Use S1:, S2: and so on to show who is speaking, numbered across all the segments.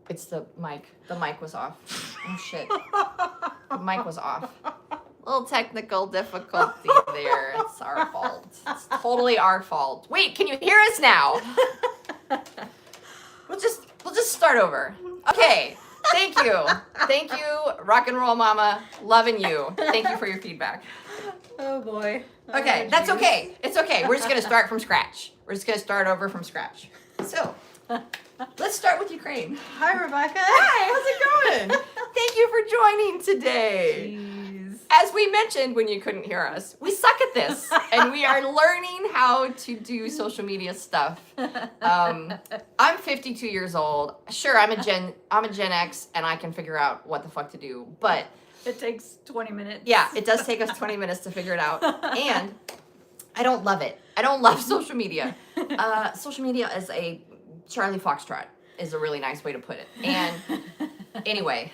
S1: It's the mic. The mic was off. Oh, shit. The mic was off. Little technical difficulty there. It's our fault. It's totally our fault. Wait, can you hear us now? We'll just start over. Okay. Thank you. Thank you, Rock and Roll Mama. Loving you. Thank you for your feedback.
S2: Oh boy.
S1: Okay, that's okay. It's okay. We're just gonna start from scratch. We're just gonna start over from scratch. So, let's start with Ukraine.
S2: Hi, Rebecca.
S1: Hi, how's it going? Thank you for joining today.
S2: Jeez.
S1: As we mentioned when you couldn't hear us, we suck at this, and we are learning how to do social media stuff. I'm 52 years old. Sure, I'm a Gen X, and I can figure out what the fuck to do, but
S2: It takes 20 minutes.
S1: yeah, it does take us 20 minutes to figure it out, and I don't love it. I don't love social media. Social media is a Charlie Foxtrot is a really nice way to put it. And anyway,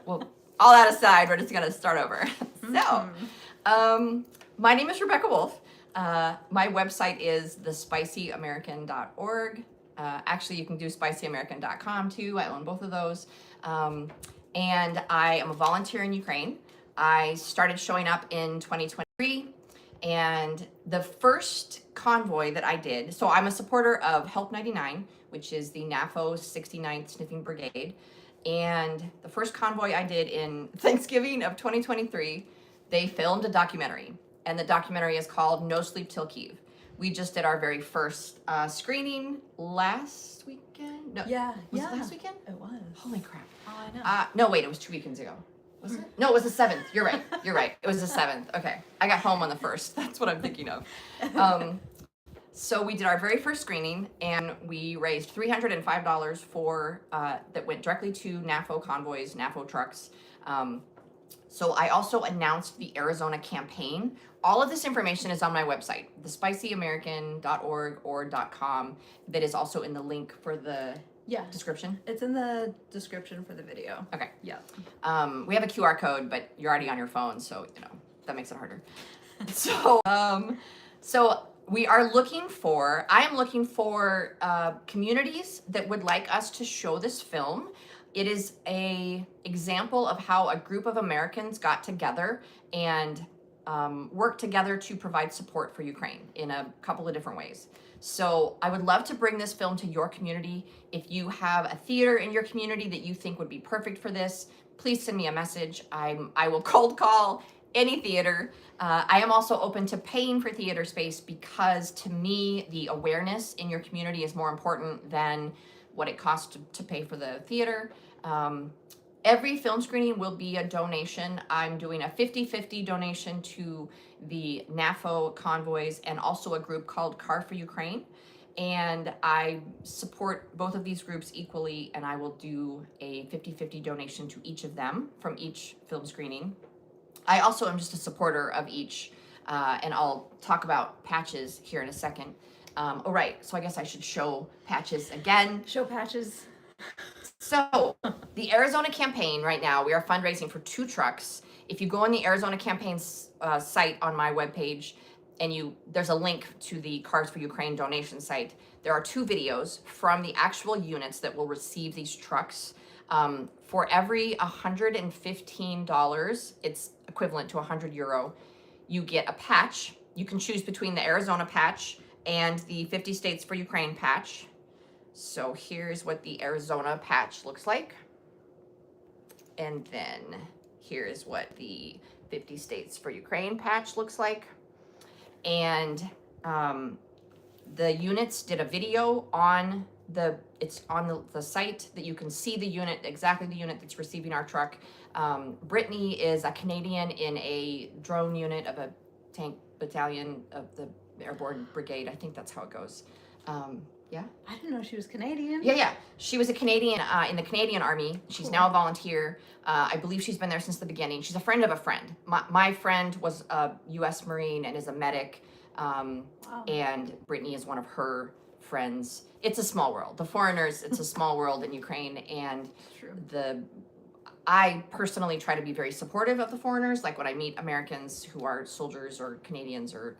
S1: well, all that aside, we're just gonna start over. So, my name is Rebecca Wolf. My website is thespicyamerican.org. Actually, you can do spicyamerican.com too. I own both of those. And I am a volunteer in Ukraine. I started showing up in 2023, and the first convoy that I did, so I'm a supporter of Help 99, which is the NAFO 69th Sniffing Brigade, and the first convoy I did in Thanksgiving of 2023, they filmed a documentary, and the documentary is called No Sleep Till Kyiv. We just did our very first screening last weekend. No,
S2: Yeah.
S1: was it last weekend?
S2: It was.
S1: Holy crap!
S2: Oh, I know.
S1: No, wait, it was 2 weekends ago. Was it? No, it was the 7th. You're right. You're right. It was the 7th. Okay, I got home on the 1st. That's what I'm thinking of. So we did our very first screening, and we raised $305 for that went directly to NAFO convoys, NAFO trucks. So I also announced the Arizona campaign. All of this information is on my website, thespicyamerican.org or .com. That is also in the link for the
S2: Yeah.
S1: description.
S2: It's in the description for the video.
S1: Okay.
S2: Yeah.
S1: We have a QR code, but you're already on your phone, so that makes it harder. So I am looking for communities that would like us to show this film. It is a example of how a group of Americans got together and worked together to provide support for Ukraine in a couple of different ways. So I would love to bring this film to your community. If you have a theater in your community that you think would be perfect for this, please send me a message. I will cold call any theater. I am also open to paying for theater space because to me, the awareness in your community is more important than what it costs to pay for the theater. Every film screening will be a donation. I'm doing a 50-50 donation to the NAFO convoys and also a group called Car for Ukraine. And I support both of these groups equally, and I will do a 50-50 donation to each of them from each film screening. I also am just a supporter of each, and I'll talk about patches here in a second. Oh, right, so I guess I should show patches again.
S2: Show patches.
S1: So, the Arizona campaign right now, we are fundraising for 2 trucks. If you go on the Arizona campaign's site on my webpage, and there's a link to the Cars for Ukraine donation site, there are 2 videos from the actual units that will receive these trucks. For every $115, it's equivalent to €100, you get a patch. You can choose between the Arizona patch and the 50 States for Ukraine patch. So here's what the Arizona patch looks like. And then here's what the 50 States for Ukraine patch looks like. And the units did a video on the site that you can see the unit, exactly the unit that's receiving our truck. Brittany is a Canadian in a drone unit of a tank battalion of the Airborne Brigade. I think that's how it goes. Yeah.
S2: I didn't know she was Canadian.
S1: Yeah. She was a Canadian in the Canadian Army. She's
S2: Cool.
S1: now a volunteer. I believe she's been there since the beginning. She's a friend of a friend. My friend was a U.S. Marine and is a medic.
S2: Wow.
S1: And Brittany is one of her friends. It's a small world. The foreigners, it's a small world in Ukraine. And
S2: True.
S1: I personally try to be very supportive of the foreigners. Like when I meet Americans who are soldiers or Canadians or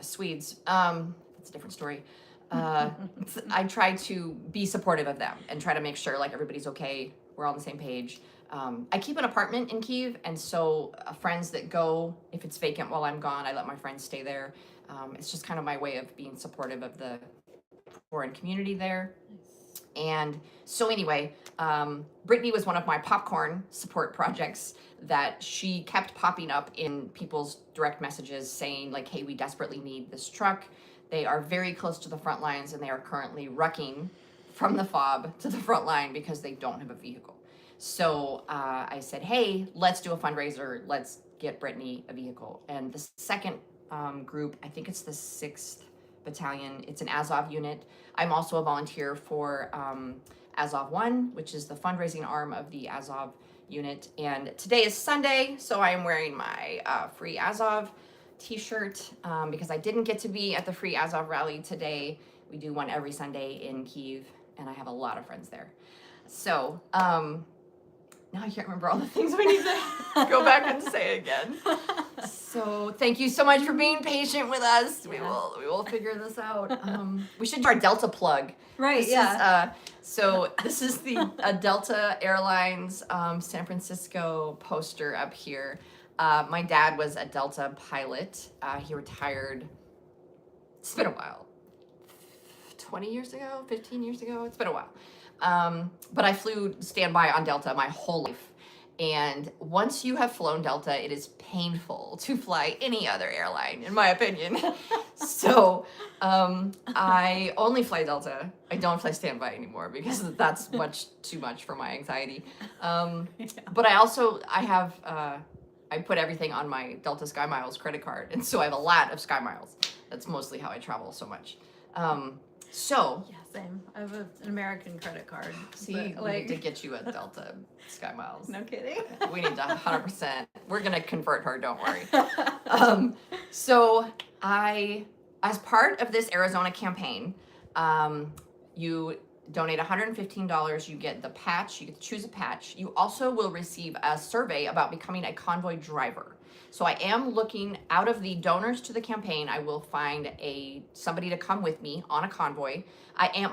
S1: Swedes, it's a different story. I try to be supportive of them and try to make sure like everybody's okay. We're all on the same page. I keep an apartment in Kyiv, and so friends that go, if it's vacant while I'm gone, I let my friends stay there. It's just kind of my way of being supportive of the foreign community there. And so anyway, Brittany was one of my popcorn support projects that she kept popping up in people's direct messages saying like, hey, we desperately need this truck. They are very close to the front lines and they are currently rucking from the fob to the front line because they don't have a vehicle. So I said, hey, let's do a fundraiser. Let's get Brittany a vehicle. And the second group, I think it's the 6th Battalion. It's an Azov unit. I'm also a volunteer for Azov 1, which is the fundraising arm of the Azov unit. And today is Sunday, so I am wearing my Free Azov t-shirt because I didn't get to be at the Free Azov rally today. We do one every Sunday in Kyiv, and I have a lot of friends there. So now I can't remember all the things we need to go back and say again. So thank you so much for being patient with us. We will figure this out. We should do our Delta plug.
S2: Right.
S1: This is the Delta Airlines San Francisco poster up here. My dad was a Delta pilot. He retired. It's been a while. 20 years ago, 15 years ago. It's been a while. But I flew standby on Delta my whole life. And once you have flown Delta, it is painful to fly any other airline, in my opinion. So I only fly Delta. I don't fly standby anymore because that's too much for my anxiety. But I put everything on my Delta Sky Miles credit card. And so I have a lot of Sky Miles. That's mostly how I travel so much.
S2: Yeah, same. I have an American credit card.
S1: See, we need to get you a Delta Sky Miles.
S2: No kidding.
S1: We need to 100%. We're gonna convert her. Don't worry. So as part of this Arizona campaign, you donate $115. You get the patch. You get to choose a patch. You also will receive a survey about becoming a convoy driver. So I am looking out of the donors to the campaign. I will find somebody to come with me on a convoy.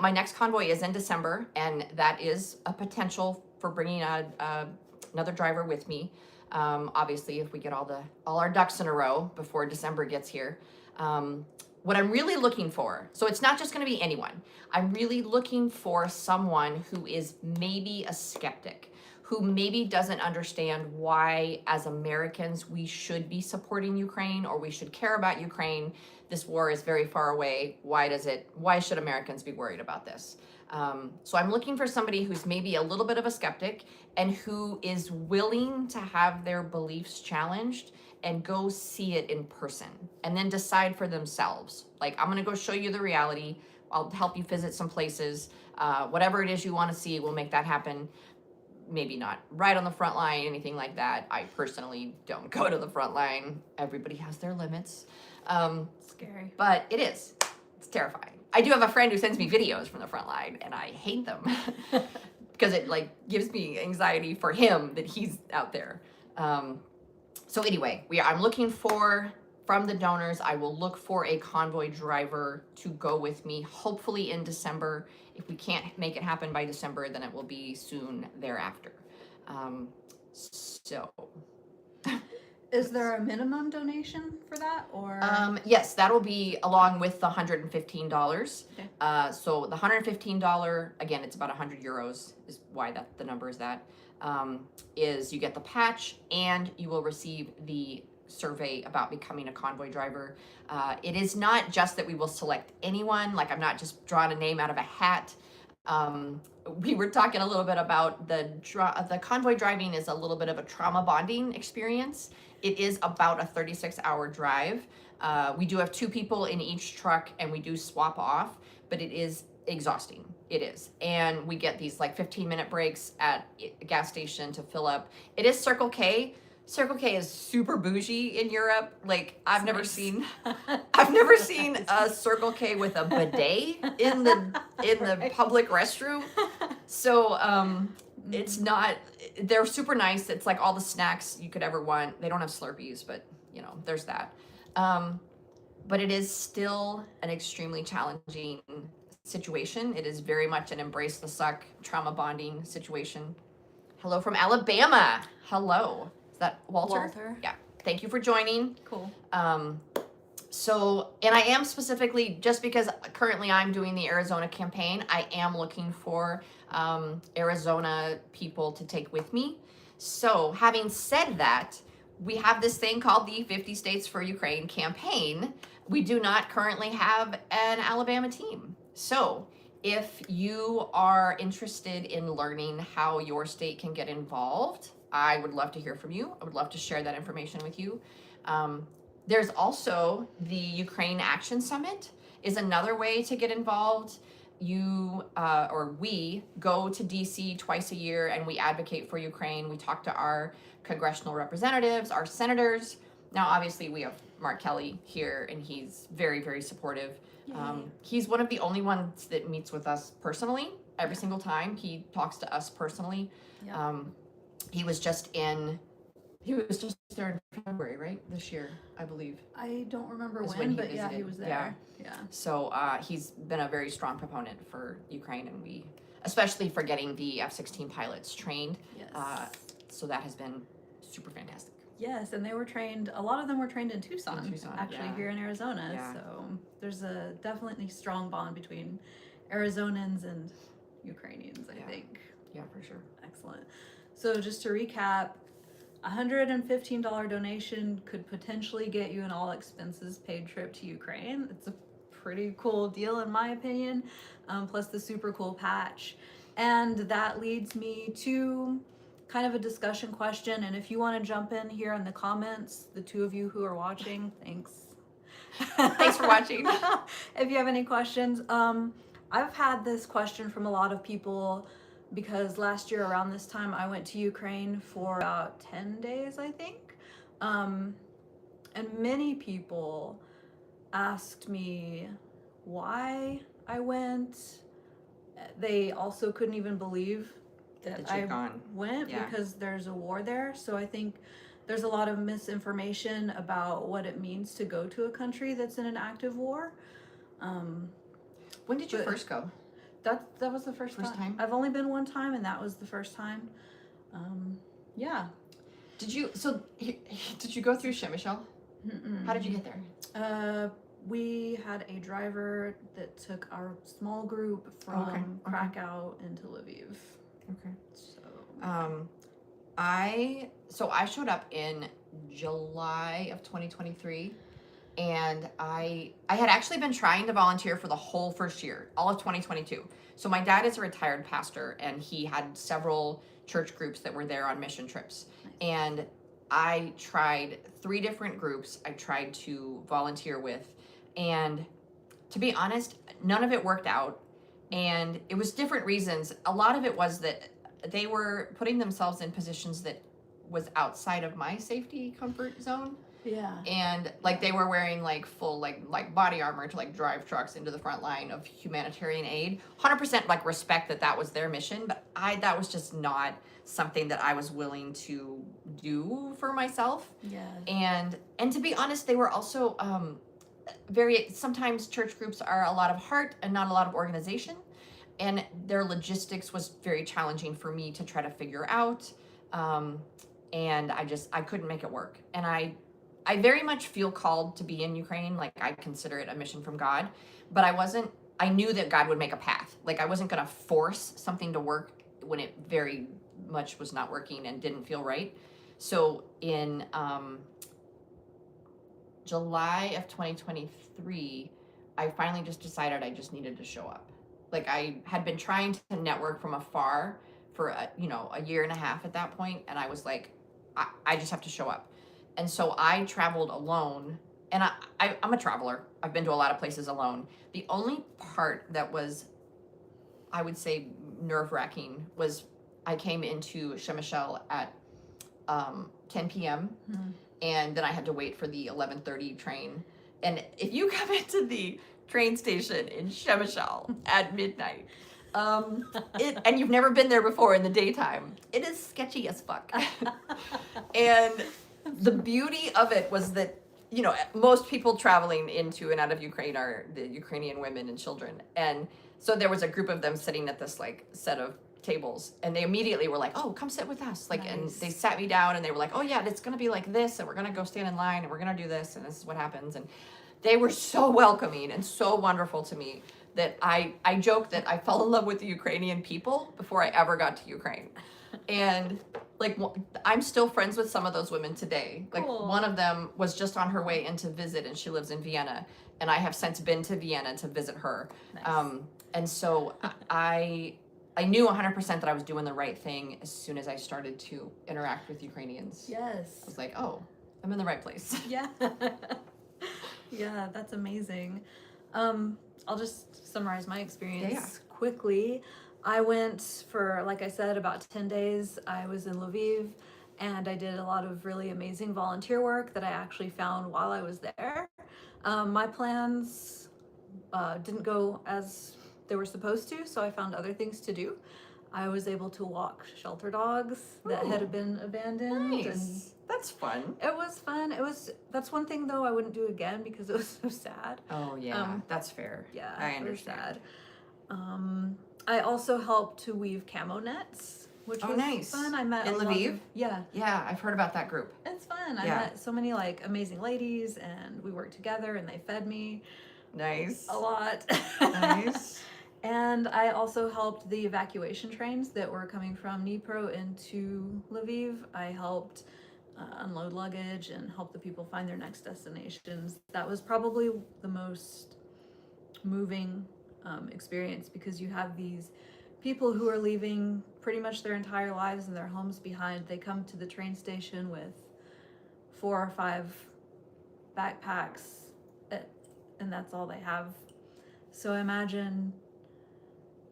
S1: My next convoy is in December, and that is a potential for bringing another driver with me. Obviously, if we get all our ducks in a row before December gets here. What I'm really looking for, so it's not just going to be anyone. I'm really looking for someone who is maybe a skeptic, who maybe doesn't understand why, as Americans, we should be supporting Ukraine or we should care about Ukraine. This war is very far away. Why should Americans be worried about this? So I'm looking for somebody who's maybe a little bit of a skeptic and who is willing to have their beliefs challenged and go see it in person and then decide for themselves. Like, I'm gonna go show you the reality. I'll help you visit some places. Whatever it is you wanna see, we'll make that happen. Maybe not right on the front line, anything like that. I personally don't go to the front line. Everybody has their limits.
S2: Scary.
S1: But it's terrifying. I do have a friend who sends me videos from the front line and I hate them because it gives me anxiety for him that he's out there. So anyway, I'm looking from the donors, I will look for a convoy driver to go with me, hopefully in December. If we can't make it happen by December, then it will be soon thereafter.
S2: Is there a minimum donation for that, or?
S1: Yes, that'll be along with the $115.
S2: Okay.
S1: So the $115, again, it's about 100 euros is why the number is that, is you get the patch and you will receive the survey about becoming a convoy driver. It is not just that we will select anyone, I'm not just drawing a name out of a hat. We were talking a little bit about the convoy driving is a little bit of a trauma bonding experience. It is about a 36-hour drive. We do have 2 people in each truck and we do swap off, but it is exhausting. It is. And we get these 15-minute breaks at a gas station to fill up. It is Circle K. Circle K is super bougie in Europe. I've never seen a Circle K with a bidet in the public restroom. So it's not, they're super nice. It's all the snacks you could ever want. They don't have Slurpees, but there's that. but it is still an extremely challenging situation. It is very much an embrace the suck, trauma bonding situation. Hello from Alabama. Hello. Is that Walter?
S2: Walter.
S1: Yeah. Thank you for joining.
S2: Cool.
S1: So, and I am specifically, just because currently I'm doing the Arizona campaign, I am looking for Arizona people to take with me. So, having said that, we have this thing called the 50 States for Ukraine campaign. We do not currently have an Alabama team. So, if you are interested in learning how your state can get involved, I would love to hear from you. I would love to share that information with you. There's also the Ukraine Action Summit is another way to get involved. You or we go to DC twice a year and we advocate for Ukraine. We talk to our congressional representatives, our senators. Now, obviously, we have Mark Kelly here, and he's very, very supportive. He's one of the only ones that meets with us personally every single time. He talks to us personally.
S2: Yeah.
S1: He was just there in February, right? This year, I believe.
S2: I don't remember
S1: Is
S2: when,
S1: when he
S2: but yeah, he
S1: visited.
S2: was there. Yeah.
S1: So he's been a very strong proponent for Ukraine, and we, especially for getting the F-16 pilots trained.
S2: Yes.
S1: So that has been super fantastic.
S2: Yes, and they were trained. A lot of them were trained in Tucson, actually
S1: yeah.
S2: here in Arizona.
S1: Yeah.
S2: So there's a definitely strong bond between Arizonans and Ukrainians, I think.
S1: Yeah, for sure.
S2: Excellent. So just to recap, $115 donation could potentially get you an all expenses paid trip to Ukraine. It's a pretty cool deal in my opinion, plus the super cool patch. And that leads me to kind of a discussion question. And if you want to jump in here in the comments, the two of you who are watching, thanks.
S1: Thanks for watching.
S2: If you have any questions, I've had this question from a lot of people because last year around this time I went to Ukraine for about 10 days, I think. And many people asked me why I went. They also couldn't even believe that I went because there's a war there. So I think there's a lot of misinformation about what it means to go to a country that's in an active war.
S1: When did you first go?
S2: That was the first time. I've only been one time, and that was the first time. Yeah.
S1: Did you go through Shemishel? How did you get there?
S2: We had a driver that took our small group from Krakow into Lviv.
S1: Okay. So I showed up in July of 2023, and I had actually been trying to volunteer for the whole first year, all of 2022. So my dad is a retired pastor, and he had several church groups that were there on mission trips. Nice. And I tried 3 different groups I tried to volunteer with, and to be honest, none of it worked out. And it was different reasons. A lot of it was that they were putting themselves in positions that was outside of my safety comfort zone.
S2: Yeah.
S1: And like they were wearing like full like body armor to like drive trucks into the front line of humanitarian aid. 100% like respect that was their mission, but that was just not something that I was willing to do for myself.
S2: Yeah.
S1: And to be honest, they were also sometimes church groups are a lot of heart and not a lot of organization, and their logistics was very challenging for me to try to figure out. And I couldn't make it work. And I very much feel called to be in Ukraine. Like I consider it a mission from God, but I knew that God would make a path. Like I wasn't going to force something to work when it very much was not working and didn't feel right. So in July of 2023, I finally just decided I just needed to show up. Like I had been trying to network from afar for a year and a half at that point, and I was like, I just have to show up. And so I traveled alone, and I'm a traveler. I've been to a lot of places alone. The only part that was, I would say, nerve-wracking was I came into Shemishel at 10 p.m. And then I had to wait for the 11:30 train. And if you come into the train station in Shemishel at midnight, and you've never been there before in the daytime, it is sketchy as fuck. And the beauty of it was that you know, most people traveling into and out of Ukraine are the Ukrainian women and children. And so there was a group of them sitting at this like set of tables, and they immediately were like, "Oh, come sit with us." Like, and they
S2: Nice.
S1: sat me down and they were like, "Oh yeah, it's going to be like this, and we're going to go stand in line and we're going to do this, and this is what happens." And they were so welcoming and so wonderful to me that I joke that I fell in love with the Ukrainian people before I ever got to Ukraine. And like I'm still friends with some of those women today. Like
S2: Cool.
S1: one of them was just on her way in to visit, and she lives in Vienna, and I have since been to Vienna to visit her.
S2: Nice.
S1: And so I knew 100% that I was doing the right thing as soon as I started to interact with Ukrainians. I
S2: Yes.
S1: was like, oh, I'm in the right place.
S2: Yeah. Yeah, that's amazing. I'll just summarize my experience quickly. I went for, like I said, about 10 days. I was in Lviv, and I did a lot of really amazing volunteer work that I actually found while I was there. My plans didn't go as they were supposed to, so I found other things to do. I was able to walk shelter dogs that had been abandoned.
S1: Nice. That's fun.
S2: It was fun. That's one thing though I wouldn't do again because it was so sad.
S1: Oh yeah, that's fair.
S2: Yeah,
S1: I
S2: it was
S1: understand.
S2: sad. I also helped to weave camo nets, which was
S1: nice.
S2: fun. I met
S1: In
S2: a lot
S1: Lviv?
S2: of- yeah,
S1: Yeah, I've heard about that group.
S2: it's fun. I
S1: Yeah.
S2: met so many like amazing ladies, and we worked together, and they fed me
S1: Nice.
S2: a lot.
S1: Nice.
S2: And I also helped the evacuation trains that were coming from Dnipro into Lviv. I helped unload luggage and help the people find their next destinations. That was probably the most moving experience, because you have these people who are leaving pretty much their entire lives and their homes behind. They come to the train station with 4 or 5 backpacks, and that's all they have. So imagine,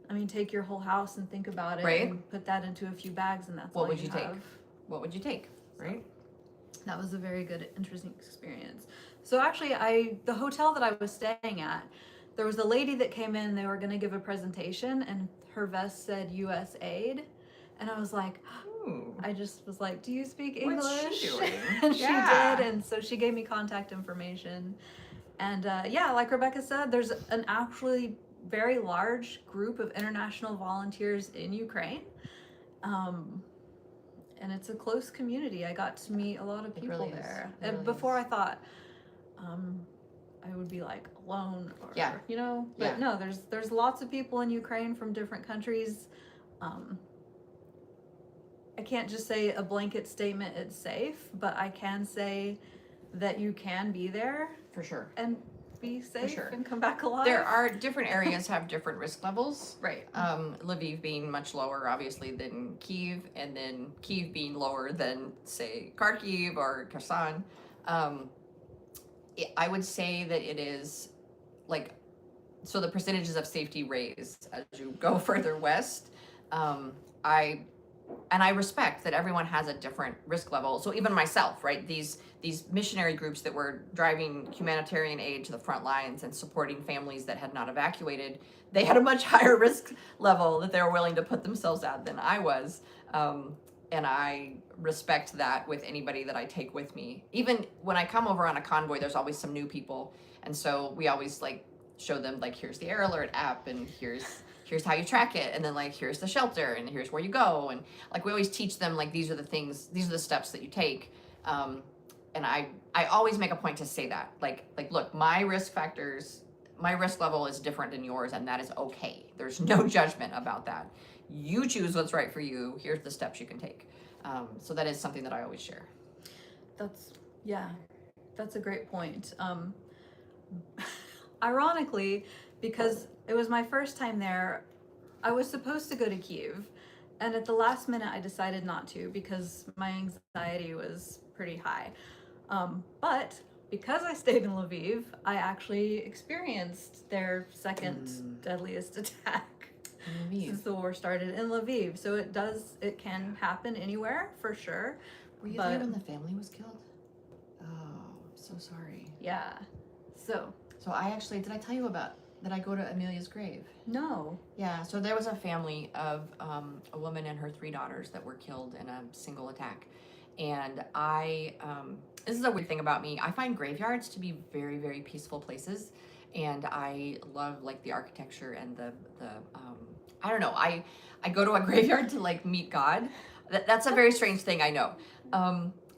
S2: I mean, take your whole house and think about it,
S1: Right.
S2: and put that into a few bags, and that's
S1: What
S2: all
S1: would you take?
S2: have.
S1: What would you take? Right?
S2: That was a very good, interesting experience. So actually, the hotel that I was staying at, there was a lady that came in. They were going to give a presentation, and her vest said U.S. Aid, and I was like,
S1: Ooh.
S2: I just was like, "Do you speak English?"
S1: What's she doing?
S2: And she
S1: Yeah.
S2: did, and so she gave me contact information. And yeah, like Rebecca said, there's an actually very large group of international volunteers in Ukraine. And it's a close community. I got to meet a lot of
S1: It
S2: people
S1: really is.
S2: there.
S1: It
S2: And
S1: really
S2: before
S1: is.
S2: I thought I would be like alone, or
S1: Yeah.
S2: you know, but
S1: Yeah.
S2: no, there's lots of people in Ukraine from different countries. I can't just say a blanket statement it's safe, but I can say that you can be there
S1: For sure.
S2: and be safe
S1: sure.
S2: and come back alive.
S1: There are different areas have different risk levels.
S2: right.
S1: Lviv being much lower, obviously, than Kyiv, and then Kyiv being lower than, say, Kharkiv or Kherson. I would say that it is like, so the percentages of safety raised as you go further west. I respect that everyone has a different risk level. So even myself, right? These missionary groups that were driving humanitarian aid to the front lines and supporting families that had not evacuated, they had a much higher risk level that they were willing to put themselves at than I was. And I respect that with anybody that I take with me. Even when I come over on a convoy, there's always some new people. And so we always like show them like, here's the Air Alert app, and here's how you track it, and then like here's the shelter, and here's where you go, and like we always teach them like these are the steps that you take. And I always make a point to say that like look, my risk level is different than yours, and that is okay. There's no judgment about that. You choose what's right for you. Here's the steps you can take. So that is something that I always share.
S2: That's a great point. Ironically, because it was my first time there, I was supposed to go to Kyiv, and at the last minute I decided not to because my anxiety was pretty high. But because I stayed in Lviv, I actually experienced their second deadliest attack since the war started in Lviv. So it can happen anywhere for sure.
S1: Were you
S2: But-
S1: there when the family was killed? Oh, I'm so sorry.
S2: Yeah. So,
S1: So did I tell you about that I go to Amelia's grave?
S2: no.
S1: Yeah, so there was a family of a woman and her 3 daughters that were killed in a single attack. And this is a weird thing about me. I find graveyards to be very, very peaceful places. And I love like the architecture and I don't know. I go to a graveyard to like meet God. That's a very strange thing, I know.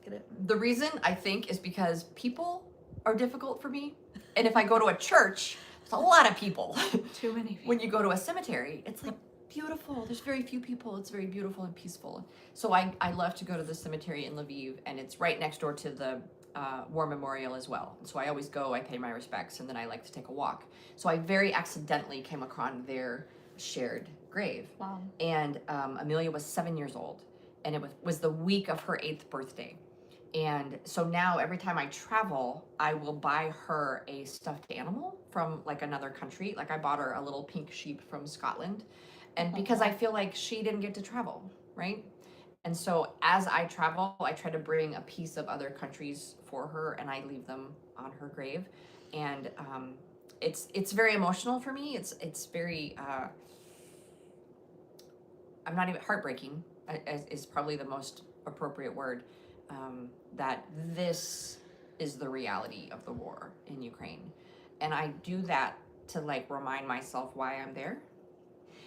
S2: Get it?
S1: The reason I think is because people are difficult for me. And if I go to a church, there's a lot of people.
S2: Too many people.
S1: When you go to a cemetery, it's like beautiful. There's very few people. It's very beautiful and peaceful. So I love to go to the cemetery in Lviv, and it's right next door to the war memorial as well. So I always go, I pay my respects, and then I like to take a walk. So I very accidentally came across their shared grave.
S2: Wow.
S1: And Amelia was 7 years old, and it was the week of her 8th birthday. And so now every time I travel, I will buy her a stuffed animal from like another country. Like I bought her a little pink sheep from Scotland. And because I feel like she didn't get to travel, right? And so as I travel, I try to bring a piece of other countries for her, and I leave them on her grave. And it's very emotional for me. It's very I'm not even heartbreaking is probably the most appropriate word. That this is the reality of the war in Ukraine. And I do that to like remind myself why I'm there.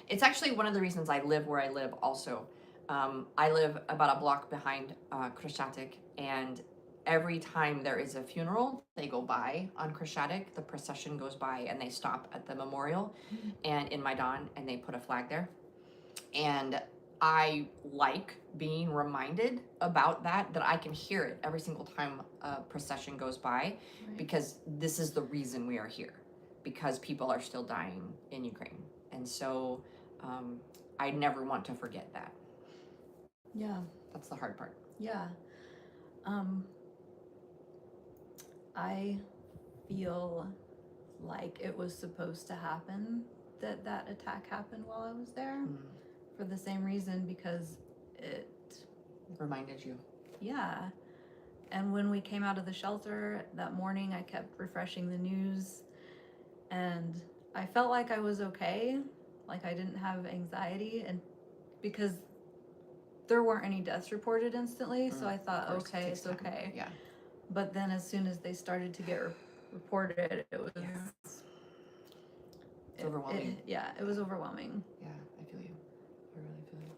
S1: It's actually one of the reasons I live where I live also. I live about a block behind Krещатик, and every time there is a funeral, they go by on Krещатик, the procession goes by and they stop at the memorial and in Maidan, and they put a flag there. And I like being reminded about that I can hear it every single time a procession goes by,
S2: Right.
S1: because this is the reason we are here, because people are still dying in Ukraine. And so I never want to forget that.
S2: Yeah.
S1: That's the hard part.
S2: Yeah. I feel like it was supposed to happen, that attack happened while I was there, for the same reason, because it
S1: Reminded you.
S2: Yeah. And when we came out of the shelter that morning, I kept refreshing the news, and I felt like I was okay, like I didn't have anxiety, and because there weren't any deaths reported instantly, so I thought,
S1: Of course, it
S2: okay,
S1: takes
S2: it's
S1: time.
S2: okay.
S1: Yeah.
S2: But then as soon as they started to get reported, it was
S1: It's overwhelming.
S2: it was overwhelming.
S1: Yeah, I feel you. I really feel you.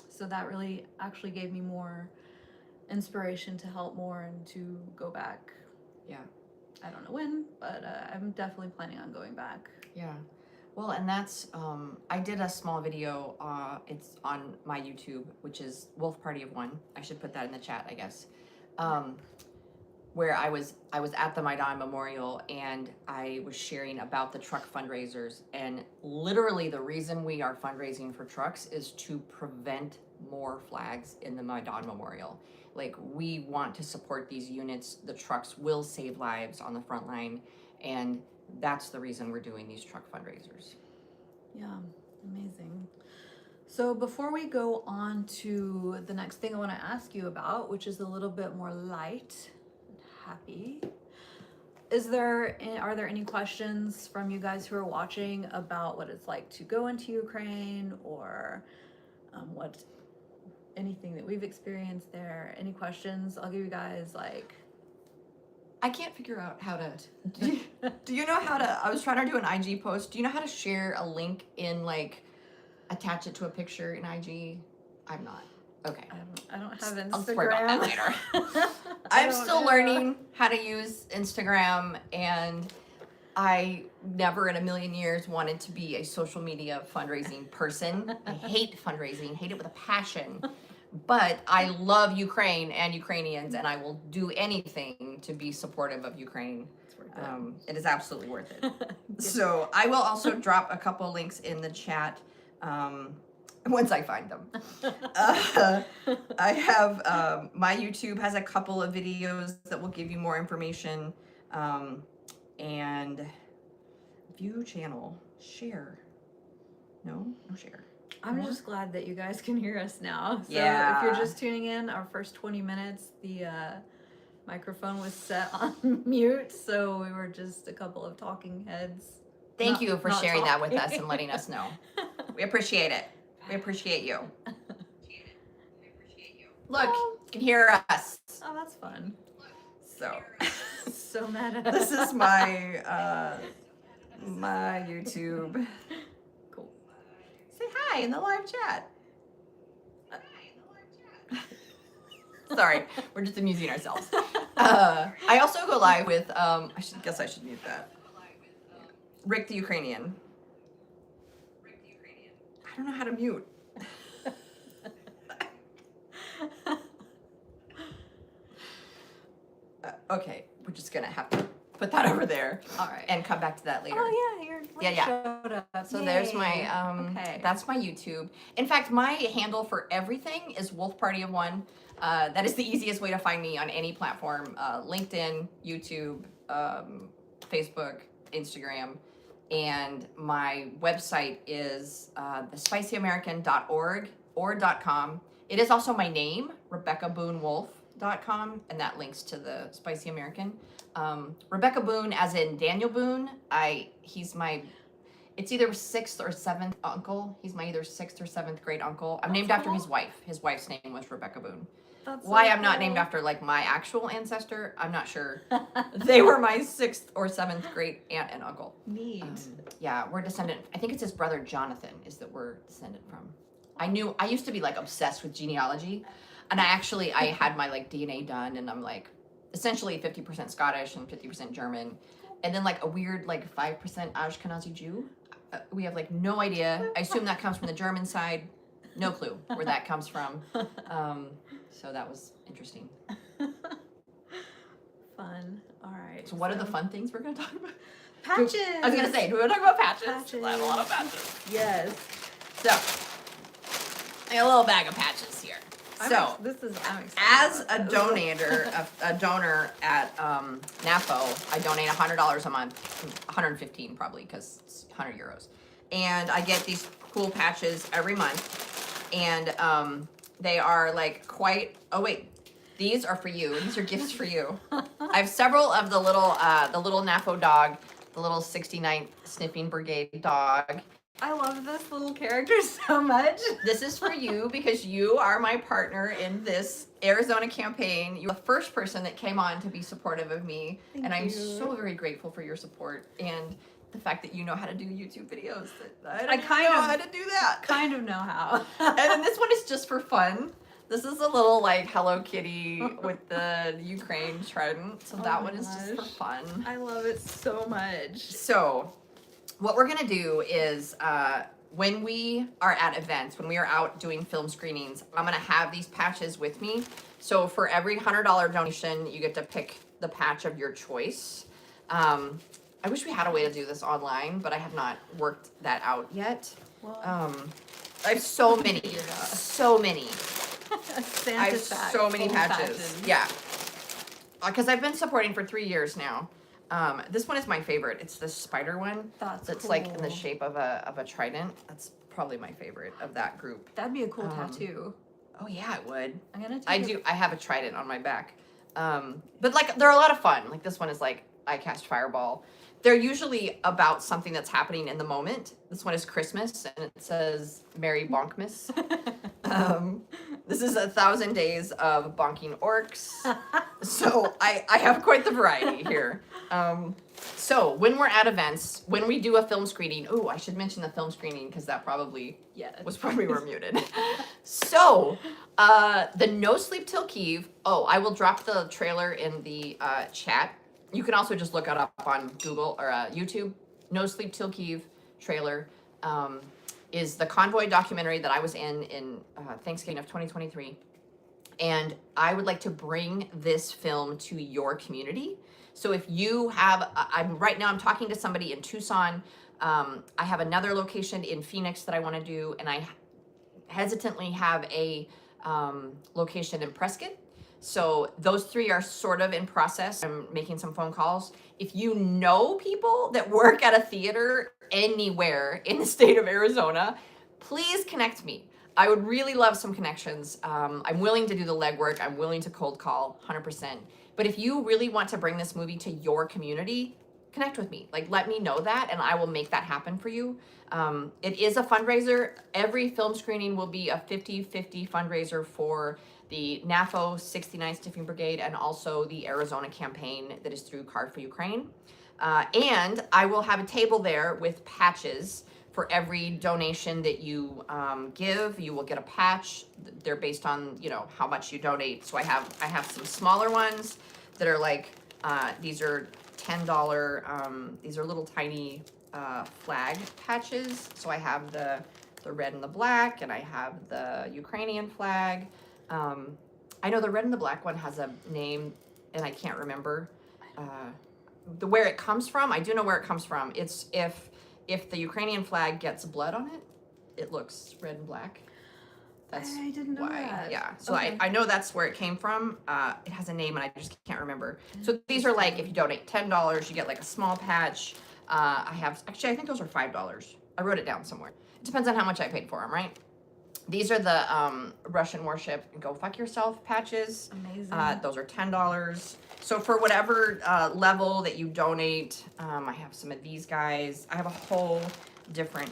S2: So that really actually gave me more inspiration to help more and to go back.
S1: Yeah.
S2: I don't know when, but I'm definitely planning on going back.
S1: Yeah. Well, and that's, I did a small video, it's on my YouTube, which is Wolf Party of One. I should put that in the chat, I guess. Where I was at the Maidan Memorial, and I was sharing about the truck fundraisers, and literally the reason we are fundraising for trucks is to prevent more flags in the Maidan Memorial. Like, we want to support these units. The trucks will save lives on the front line, and that's the reason we're doing these truck fundraisers.
S2: Yeah, amazing. So before we go on to the next thing I want to ask you about, which is a little bit more light and happy, are there any questions from you guys who are watching about what it's like to go into Ukraine, or anything that we've experienced there? Any questions? I'll give you guys like.
S1: I can't figure out how to. Do you know how to? I was trying to do an IG post. Do you know how to share a link in, like, attach it to a picture in IG? I'm not. Okay.
S2: I don't have Instagram.
S1: I'll worry about that later. I'm still learning how to use Instagram, and I never in a million years wanted to be a social media fundraising person. I hate fundraising, hate it with a passion. But I love Ukraine and Ukrainians, and I will do anything to be supportive of Ukraine. It is absolutely worth it. So I will also drop a couple links in the chat once I find them. I have my YouTube has a couple of videos that will give you more information, and view channel, share. No share.
S2: I'm just glad that you guys can hear us now. So
S1: Yeah.
S2: if you're just tuning in, our first 20 minutes, the microphone was set on mute, so we were just a couple of talking heads.
S1: Thank you for
S2: not
S1: sharing that with us
S2: talking.
S1: and letting us know. We appreciate it. We appreciate you. Look, You can hear us.
S2: Oh, that's fun.
S1: So
S2: So meta.
S1: this is my my YouTube.
S2: Cool.
S1: Say hi in the live chat. Sorry, we're just amusing ourselves. I also go live with I should mute that. Rick the Ukrainian. I don't know how to mute. Okay, we're just gonna have to put that over there.
S2: All right.
S1: And come back to that later.
S2: Oh yeah, you're
S1: Yeah.
S2: showed up.
S1: So there's my
S2: Okay.
S1: that's my YouTube. In fact, my handle for everything is Wolf Party of One. That is the easiest way to find me on any platform: LinkedIn, YouTube, Facebook, Instagram, and my website is thespicyamerican.org or .com. It is also my name, RebeccaBooneWolf.com, and that links to the Spicy American. Rebecca Boone, as in Daniel Boone. He's my, it's either 6th or 7th uncle. He's my either 6th or 7th great uncle. I'm named after his wife. His wife's name was Rebecca Boone.
S2: That's
S1: Why
S2: so
S1: I'm not
S2: cool.
S1: named after like my actual ancestor, I'm not sure. They were my 6th or 7th great aunt and uncle.
S2: Neat.
S1: Yeah, we're descendant. I think it's his brother Jonathan is that we're descendant from. I used to be like obsessed with genealogy, and I had my like DNA done, and I'm like essentially 50% Scottish and 50% German, and then like a weird like 5% Ashkenazi Jew. We have like no idea. I assume that comes from the German side. No clue where that comes from. So that was interesting.
S2: Fun. All right.
S1: So what are the fun things we're gonna talk about?
S2: Patches.
S1: I was gonna say, do we want to talk about patches?
S2: Patches.
S1: I have a lot of patches.
S2: Yes.
S1: So, I got a little bag of patches here.
S2: I'm excited
S1: As
S2: about
S1: a
S2: this.
S1: a donor at NAFO, I donate $100 a month, 115 probably because it's 100 euros, and I get these cool patches every month, and they are like quite. Oh wait, these are for you. These are gifts for you. I have several of the little NAFO dog, the little 69th Sniffing Brigade dog.
S2: I love this little character so much.
S1: This is for you because you are my partner in this Arizona campaign. You were the first person that came on to be supportive of me.
S2: Thank
S1: and I'm
S2: you.
S1: so very grateful for your support and the fact that you know how to do YouTube videos. That
S2: I kind
S1: know
S2: of
S1: how to do that.
S2: Kind of know how.
S1: And then this one is just for fun. This is a little like Hello Kitty with the Ukraine trident. So that one is just for fun.
S2: I love it so much.
S1: So what we're gonna do is when we are at events, when we are out doing film screenings, I'm gonna have these patches with me. So for every $100 donation, you get to pick the patch of your choice. I wish we had a way to do this online, but I have not worked that out yet.
S2: Well,
S1: I have so many, so many.
S2: Santa's
S1: I have
S2: pack
S1: so many
S2: full of
S1: patches. Yeah, because I've been supporting for 3 years now. This one is my favorite. It's the spider one. That's like in the
S2: cool.
S1: shape of a trident. That's probably my favorite of that group.
S2: That'd be a cool tattoo.
S1: Oh yeah, it would.
S2: I'm gonna.
S1: I have a trident on my back. But like they're a lot of fun. Like this one is like I cast fireball. They're usually about something that's happening in the moment. This one is Christmas, and it says Merry Bonkmas. This is 1,000 days of bonking orcs. So I have quite the variety here. So when we're at events, when we do a film screening, I should mention the film screening because that probably was probably we were muted. So the No Sleep Till Kyiv. I will drop the trailer in the chat. You can also just look it up on Google or YouTube. No Sleep Till Kyiv trailer is the convoy documentary that I was in Thanksgiving of 2023. And I would like to bring this film to your community. So if you have, right now I'm talking to somebody in Tucson. I have another location in Phoenix that I want to do, and I hesitantly have a location in Prescott. So those 3 are sort of in process. I'm making some phone calls. If you know people that work at a theater anywhere in the state of Arizona, please connect me. I would really love some connections. I'm willing to do the legwork. I'm willing to cold call 100%. But if you really want to bring this movie to your community, connect with me. Like, let me know that, and I will make that happen for you. It is a fundraiser. Every film screening will be a 50-50 fundraiser for the NAFO 69 Sniffing Brigade, and also the Arizona campaign that is through Card for Ukraine. And I will have a table there with patches. For every donation that you give, you will get a patch. They're based on, you know, how much you donate. So I have some smaller ones that are like, these are $10. These are little tiny flag patches. So I have the red and the black, and I have the Ukrainian flag. I know the red and the black one has a name, and I can't remember where it comes from. I do know where it comes from. It's if the Ukrainian flag gets blood on it, it looks red and black. That's
S2: I didn't know
S1: why.
S2: that.
S1: Yeah. So
S2: Okay.
S1: I know that's where it came from. It has a name and I just can't remember. So these are like, if you donate $10, you get like a small patch. I think those are $5. I wrote it down somewhere. It depends on how much I paid for them, right? These are the Russian warship Go Fuck Yourself patches.
S2: Amazing.
S1: Those are $10. So for whatever level that you donate, I have some of these guys. I have a whole different,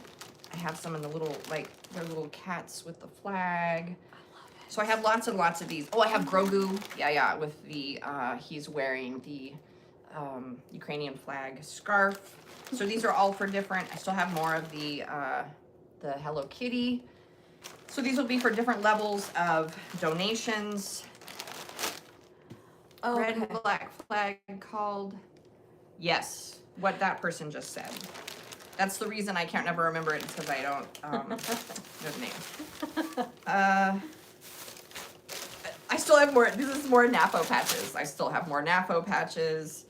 S1: I have some in the little, like, they're little cats with the flag.
S2: I love it.
S1: So I have lots and lots of these. Oh, I have Grogu. Yeah, with the, he's wearing the Ukrainian flag scarf. So these are all for different, I still have more of the Hello Kitty. So these will be for different levels of donations.
S2: Oh,
S1: Red
S2: okay.
S1: and black flag called. Yes, what that person just said. That's the reason I can't never remember it, because I don't know the name. I still have more. This is more NAFO patches. I still have more NAFO patches.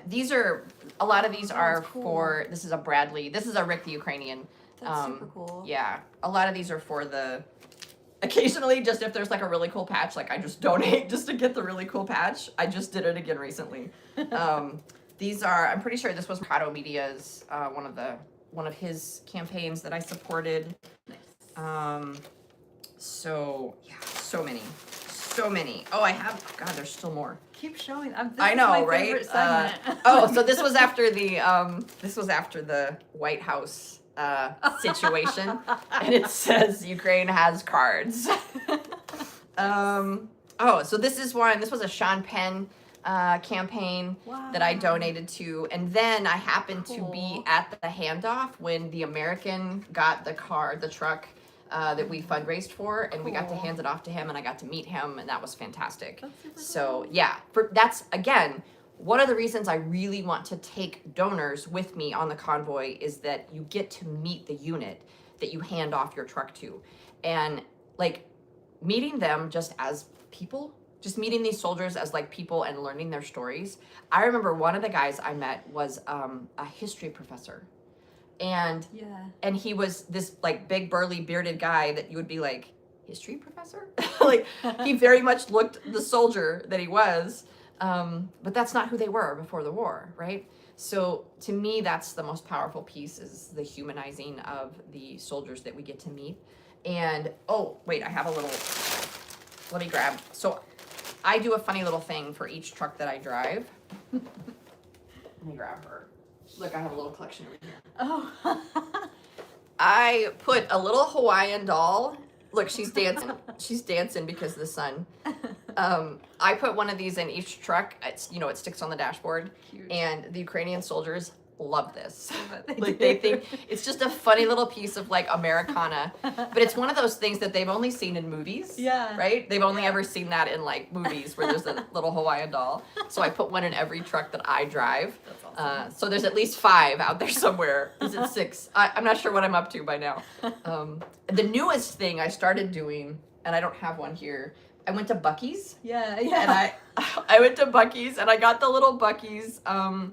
S1: These are a lot of these are
S2: cool.
S1: for. This is a Bradley. This is a Rick the Ukrainian.
S2: That's super cool.
S1: Yeah, a lot of these are for the. Occasionally, just if there's like a really cool patch, like I just donate just to get the really cool patch. I just did it again recently. These are, I'm pretty sure this was Mercado Media's one of his campaigns that I supported.
S2: Nice.
S1: So yeah, so many. Oh, I have. God, there's still more.
S2: Keep showing. This
S1: I
S2: is
S1: know,
S2: my
S1: right?
S2: favorite segment.
S1: So this was after the White House situation, and it says Ukraine has cards. So this is one. This was a Sean Penn campaign that I donated to, and then I happened to be
S2: Cool.
S1: at the handoff when the American got the truck that we fundraised for, and we got to
S2: Cool.
S1: hand it off to him, and I got to meet him, and that was fantastic.
S2: That's super
S1: So
S2: cool.
S1: yeah, that's again one of the reasons I really want to take donors with me on the convoy is that you get to meet the unit that you hand off your truck to, and like meeting them just as people, just meeting these soldiers as like people and learning their stories. I remember one of the guys I met was a history professor, and he was this like big burly bearded guy that you would be like, history professor? Like he very much looked the soldier that he was. But that's not who they were before the war, right? So to me, that's the most powerful piece, is the humanizing of the soldiers that we get to meet. And, oh, wait, I have a little, let me grab. So I do a funny little thing for each truck that I drive. Let me grab her. Look, I have a little collection over here.
S2: Oh.
S1: I put a little Hawaiian doll. Look, she's dancing. She's dancing because of the sun. I put one of these in each truck. It's, it sticks on the dashboard.
S2: Cute.
S1: And the Ukrainian soldiers love this.
S2: They
S1: They
S2: do.
S1: think it's just a funny little piece of like Americana, but it's one of those things that they've only seen in movies.
S2: Yeah.
S1: Right? They've only ever seen that in like movies where there's a little Hawaiian doll. So I put one in every truck that I drive.
S2: That's awesome.
S1: So there's at least 5 out there somewhere. Is it 6? I'm not sure what I'm up to by now. The newest thing I started doing, and I don't have one here, I went to Buc-ee's.
S2: Yeah.
S1: And I went to Buc-ee's and I got the little Buc-ee's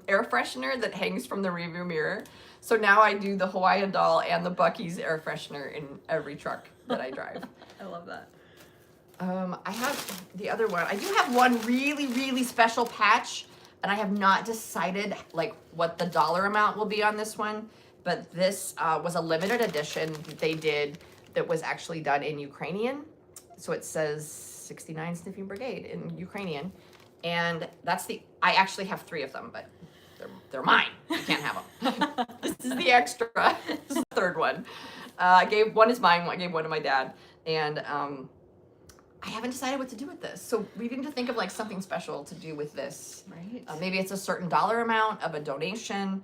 S1: air freshener that hangs from the rearview mirror. So now I do the Hawaiian doll and the Buc-ee's air freshener in every truck that I drive.
S2: I love that.
S1: I have the other one. I do have one really, really special patch, and I have not decided like what the dollar amount will be on this one. But this was a limited edition that they did that was actually done in Ukrainian. So it says 69 Sniffing Brigade in Ukrainian. And I actually have 3 of them, but they're mine. You can't have them. This is the extra. This is the 3rd one. One is mine. I gave one to my dad. And I haven't decided what to do with this. So we need to think of like something special to do with this.
S2: Right.
S1: Maybe it's a certain dollar amount of a donation.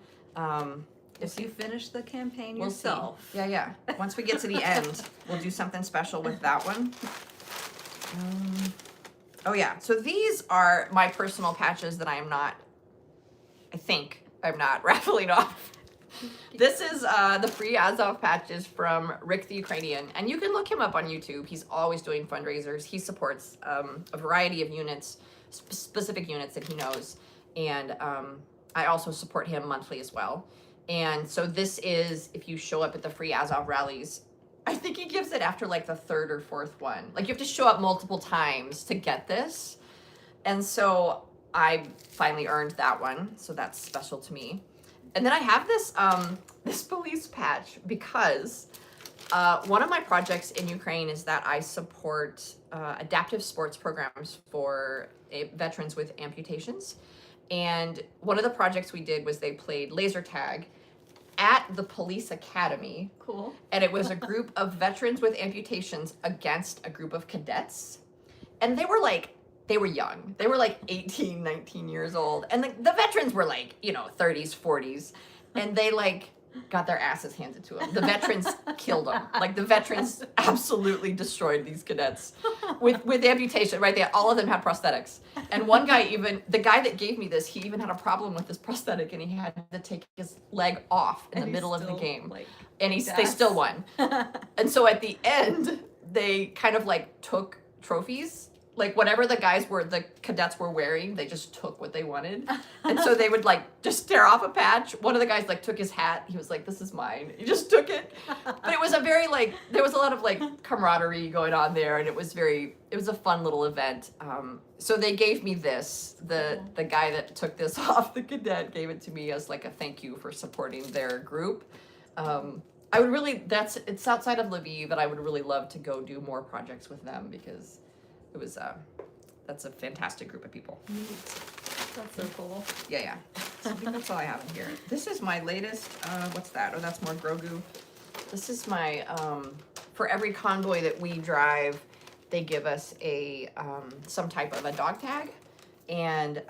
S2: If you finish the campaign
S1: We'll
S2: yourself.
S1: see. Yeah. Once we get to the end, we'll do something special with that one. Oh yeah. So these are my personal patches that I think I'm not raffling off. This is the free Azov patches from Rick the Ukrainian. And you can look him up on YouTube. He's always doing fundraisers. He supports a variety of units, specific units that he knows. And I also support him monthly as well. And so this is, if you show up at the free Azov rallies, I think he gives it after like the third or fourth one. Like you have to show up multiple times to get this. And so I finally earned that one. So that's special to me. And then I have this this police patch because one of my projects in Ukraine is that I support adaptive sports programs for veterans with amputations. And one of the projects we did was they played laser tag at the police academy.
S2: Cool.
S1: And it was a group of veterans with amputations against a group of cadets. And they were young. They were like 18, 19 years old. And the veterans were like, 30s, 40s. And they like got their asses handed to them. The veterans killed them. Like the veterans absolutely destroyed these cadets with amputation, right? All of them had prosthetics. And one guy the guy that gave me this, he even had a problem with this prosthetic and he had to take his leg off in the middle of the game. And they still won. And so at the end, they kind of like took trophies. Like whatever the cadets were wearing, they just took what they wanted. And so they would like just tear off a patch. One of the guys like took his hat. He was like, this is mine. He just took it. But it was there was a lot of like camaraderie going on there. And it was a fun little event. So they gave me this. The guy that took this off the cadet gave it to me as like a thank you for supporting their group. I would really, it's outside of Lviv, but I would really love to go do more projects with them because that's a fantastic group of people.
S2: That's so cool.
S1: Yeah. So I think that's all I have in here. This is my latest, what's that? Oh, that's more Grogu. This is my, for every convoy that we drive, they give us some type of a dog tag. And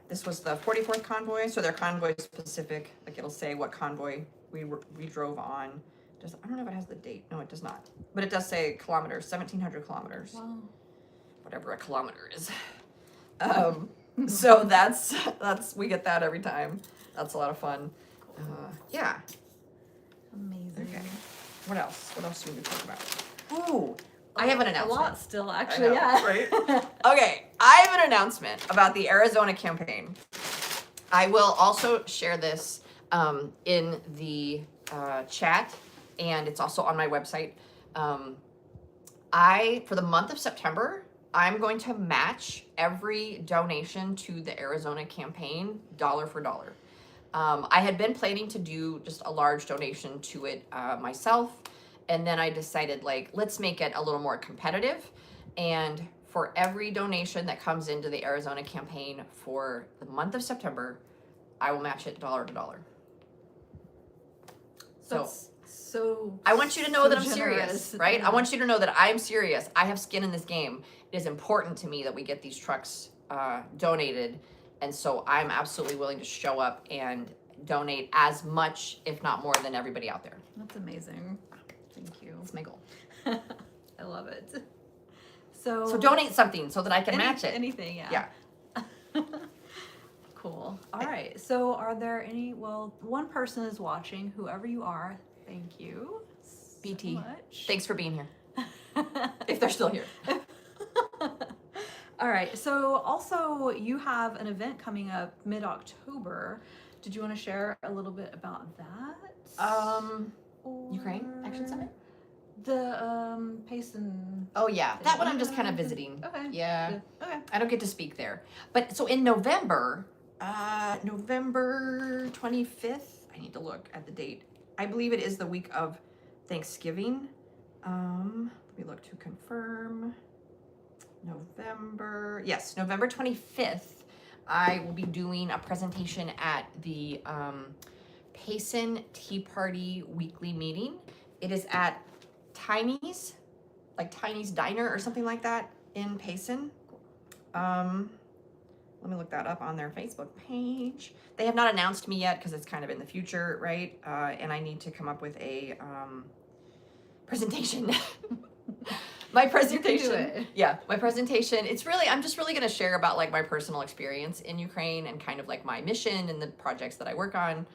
S1: this was the 44th convoy. So they're convoy specific. Like it'll say what convoy we drove on. I don't know if it has the date. No, it does not. But it does say kilometers, 1,700 kilometers.
S2: Wow.
S1: Whatever a kilometer is. So that's we get that every time. That's a lot of fun. Yeah.
S2: Amazing.
S1: Okay. What else? What else do we need to talk about? Ooh, I have an announcement.
S2: A lot still, actually.
S1: Know,
S2: yeah.
S1: Right? Okay, I have an announcement about the Arizona campaign. I will also share this in the chat, and it's also on my website. For the month of September, I'm going to match every donation to the Arizona campaign, dollar for dollar. I had been planning to do just a large donation to it myself, and then I decided, let's make it a little more competitive. And for every donation that comes into the Arizona campaign for the month of September, I will match it dollar to dollar.
S2: So
S1: I want you to know that I'm
S2: generous.
S1: serious, right?
S2: Yeah.
S1: I want you to know that I'm serious. I have skin in this game. It is important to me that we get these trucks donated. And so I'm absolutely willing to show up and donate as much, if not more, than everybody out there.
S2: That's amazing. Thank you.
S1: That's my goal.
S2: I love it. So
S1: donate something so that I can match it.
S2: Anything, yeah.
S1: Yeah.
S2: Cool. All right. So are there one person is watching, whoever you are, thank you
S1: BT.
S2: so much.
S1: Thanks for being here. If they're still here.
S2: All right. So also you have an event coming up mid-October. Did you want to share a little bit about that?
S1: Ukraine Action Summit?
S2: The Payson.
S1: Oh yeah, that one I'm just kind of visiting.
S2: Okay.
S1: Yeah.
S2: Okay.
S1: I don't get to speak there. But so in November, November 25th, I need to look at the date. I believe it is the week of Thanksgiving. Let me look to confirm. November 25th, I will be doing a presentation at the Payson Tea Party weekly meeting. It is at Tiny's, like Tiny's Diner or something like that. in Payson. Let me look that up on their Facebook page. They have not announced me yet because it's kind of in the future, right? And I need to come up with a presentation. My presentation.
S2: You can do it.
S1: Yeah, my presentation. It's really, I'm just really going to share about like my personal experience in Ukraine and kind of like my mission and the projects that I work on,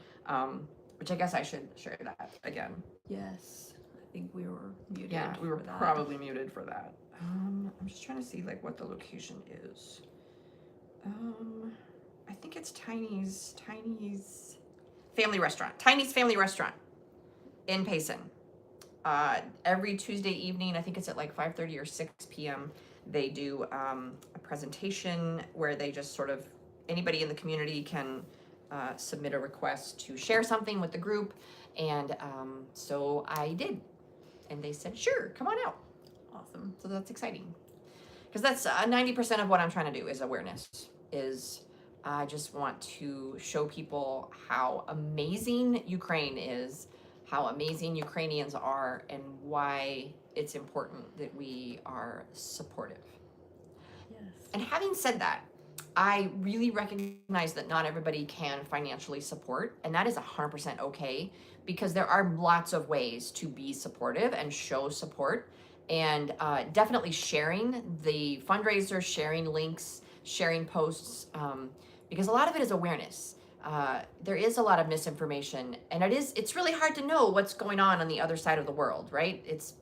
S1: which I guess I should share that again.
S2: Yes, I think we were muted.
S1: Yeah, we were
S2: for that.
S1: probably muted for that. I'm just trying to see like what the location is. I think it's Tiny's Family Restaurant. Tiny's Family Restaurant in Payson. Every Tuesday evening, I think it's at like 5:30 or 6 p.m. They do a presentation where they just sort of, anybody in the community can submit a request to share something with the group. And so I did. And they said, sure, come on out.
S2: Awesome.
S1: So that's exciting. Because that's 90% of what I'm trying to do is awareness. I just want to show people how amazing Ukraine is, how amazing Ukrainians are, and why it's important that we are supportive.
S2: Yes.
S1: And having said that, I really recognize that not everybody can financially support, and that is 100% okay, because there are lots of ways to be supportive and show support. And definitely sharing the fundraiser, sharing links, sharing posts, because a lot of it is awareness. There is a lot of misinformation, and it's really hard to know what's going on the other side of the world, right? It's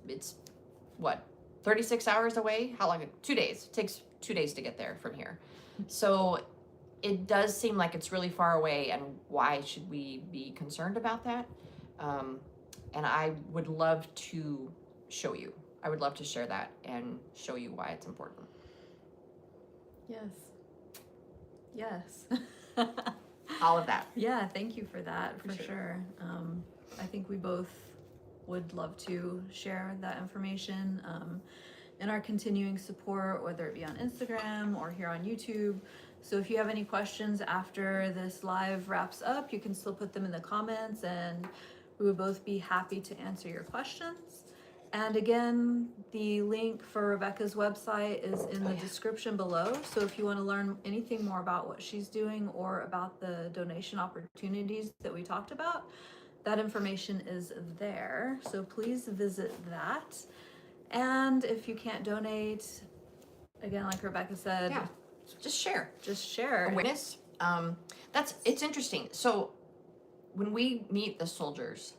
S1: what, 36 hours away? How long? 2 days. It takes 2 days to get there from here. So it does seem like it's really far away, and why should we be concerned about that? And I would love to show you. I would love to share that and show you why it's important.
S2: Yes. Yes.
S1: All of that.
S2: Yeah, thank you for that, for
S1: Appreciate it.
S2: sure. I think we both would love to share that information in our continuing support, whether it be on Instagram or here on YouTube. So if you have any questions after this live wraps up, you can still put them in the comments, and we would both be happy to answer your questions. And again, the link for Rebecca's website is in the description below. So if you want to learn anything more about what she's doing or about the donation opportunities that we talked about, that information is there. So please visit that. And if you can't donate, again, like Rebecca said,
S1: Yeah, just share.
S2: just share.
S1: Awareness. It's interesting. So when we meet the soldiers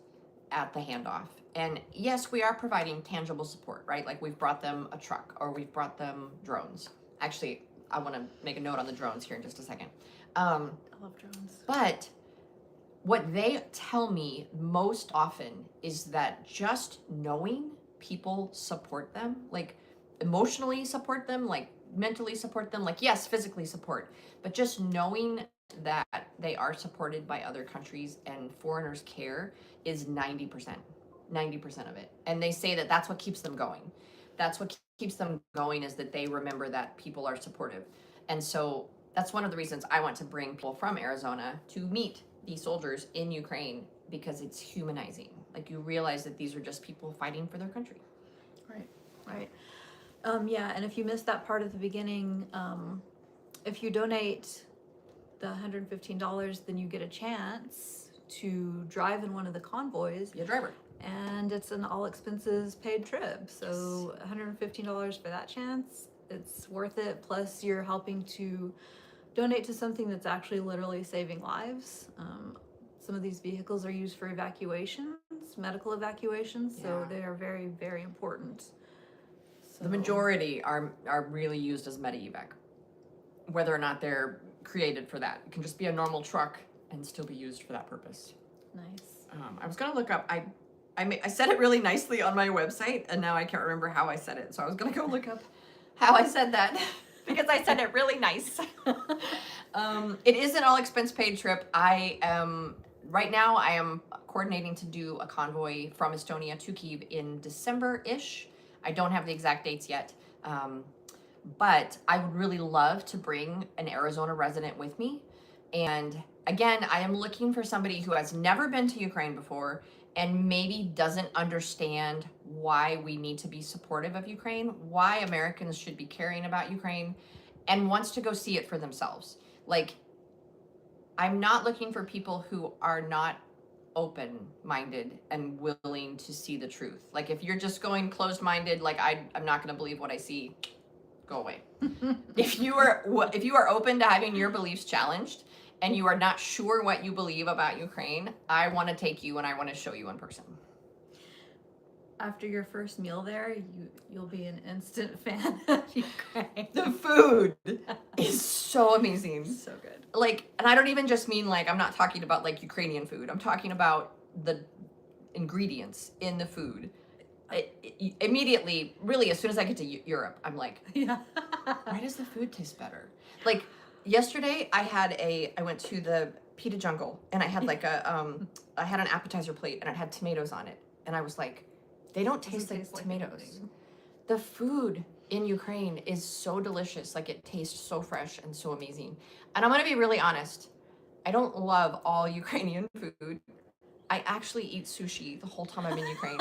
S1: at the handoff, and yes, we are providing tangible support, right? Like we've brought them a truck or we've brought them drones. Actually, I want to make a note on the drones here in just a second.
S2: I love drones.
S1: But what they tell me most often is that just knowing people support them, like emotionally support them, like mentally support them, like yes, physically support, but just knowing that they are supported by other countries and foreigners care is 90% of it. And they say that that's what keeps them going. That's what keeps them going, is that they remember that people are supportive. And so that's one of the reasons I want to bring people from Arizona to meet these soldiers in Ukraine, because it's humanizing. Like you realize that these are just people fighting for their country.
S2: Right. Yeah, and if you missed that part at the beginning, if you donate the $115, then you get a chance to drive in one of the convoys.
S1: Be a driver.
S2: And it's an all expenses paid trip. So $115 for that chance, it's worth it. Plus you're helping to donate to something that's actually literally saving lives. Some of these vehicles are used for evacuations, medical evacuations, so
S1: Yeah.
S2: they are very, very important. So,
S1: The majority are really used as medevac, whether or not they're created for that. It can just be a normal truck and still be used for that purpose.
S2: nice.
S1: I was gonna look up. I said it really nicely on my website, and now I can't remember how I said it. So I was gonna go look up how I said that because I said it really nice. It is an all expense paid trip. Right now I am coordinating to do a convoy from Estonia to Kyiv in December-ish. I don't have the exact dates yet. But I would really love to bring an Arizona resident with me. And again, I am looking for somebody who has never been to Ukraine before and maybe doesn't understand why we need to be supportive of Ukraine, why Americans should be caring about Ukraine, and wants to go see it for themselves. Like, I'm not looking for people who are not open-minded and willing to see the truth. Like, if you're just going closed-minded, like I'm not going to believe what I see, go away. If you are open to having your beliefs challenged and you are not sure what you believe about Ukraine, I want to take you and I want to show you in person.
S2: After your first meal there, you'll be an instant fan of Ukraine.
S1: The food is so amazing.
S2: So good.
S1: Like, and I don't even just mean like, I'm not talking about like Ukrainian food. I'm talking about the ingredients in the food. Immediately, really, as soon as I get to Europe, I'm like,
S2: Yeah.
S1: why does the food taste better? Like, yesterday I went to the Pita Jungle and I had like I had an appetizer plate and it had tomatoes on it. And I was like, they don't taste like tomatoes.
S2: anything.
S1: The food in Ukraine is so delicious. Like, it tastes so fresh and so amazing. And I'm going to be really honest. I don't love all Ukrainian food. I actually eat sushi the whole time I'm in Ukraine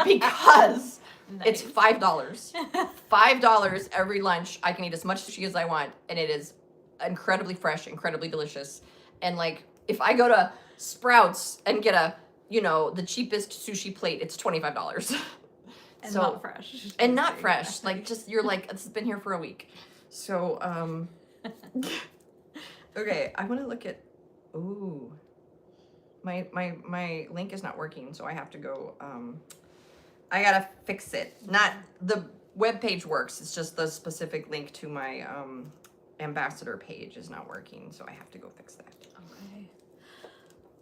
S1: because it's $5. $5 every lunch. I can eat as much sushi as I want. And it is incredibly fresh, incredibly delicious. And like, if I go to Sprouts and get the cheapest sushi plate, it's $25.
S2: And not fresh.
S1: And not fresh. Like, just, you're like, it's been here for a week. So, okay, I want to look at, ooh, my link is not working, so I have to go, I gotta fix it. Not, the web page works, it's just the specific link to my, ambassador page is not working, so I have to go fix that.
S2: Okay.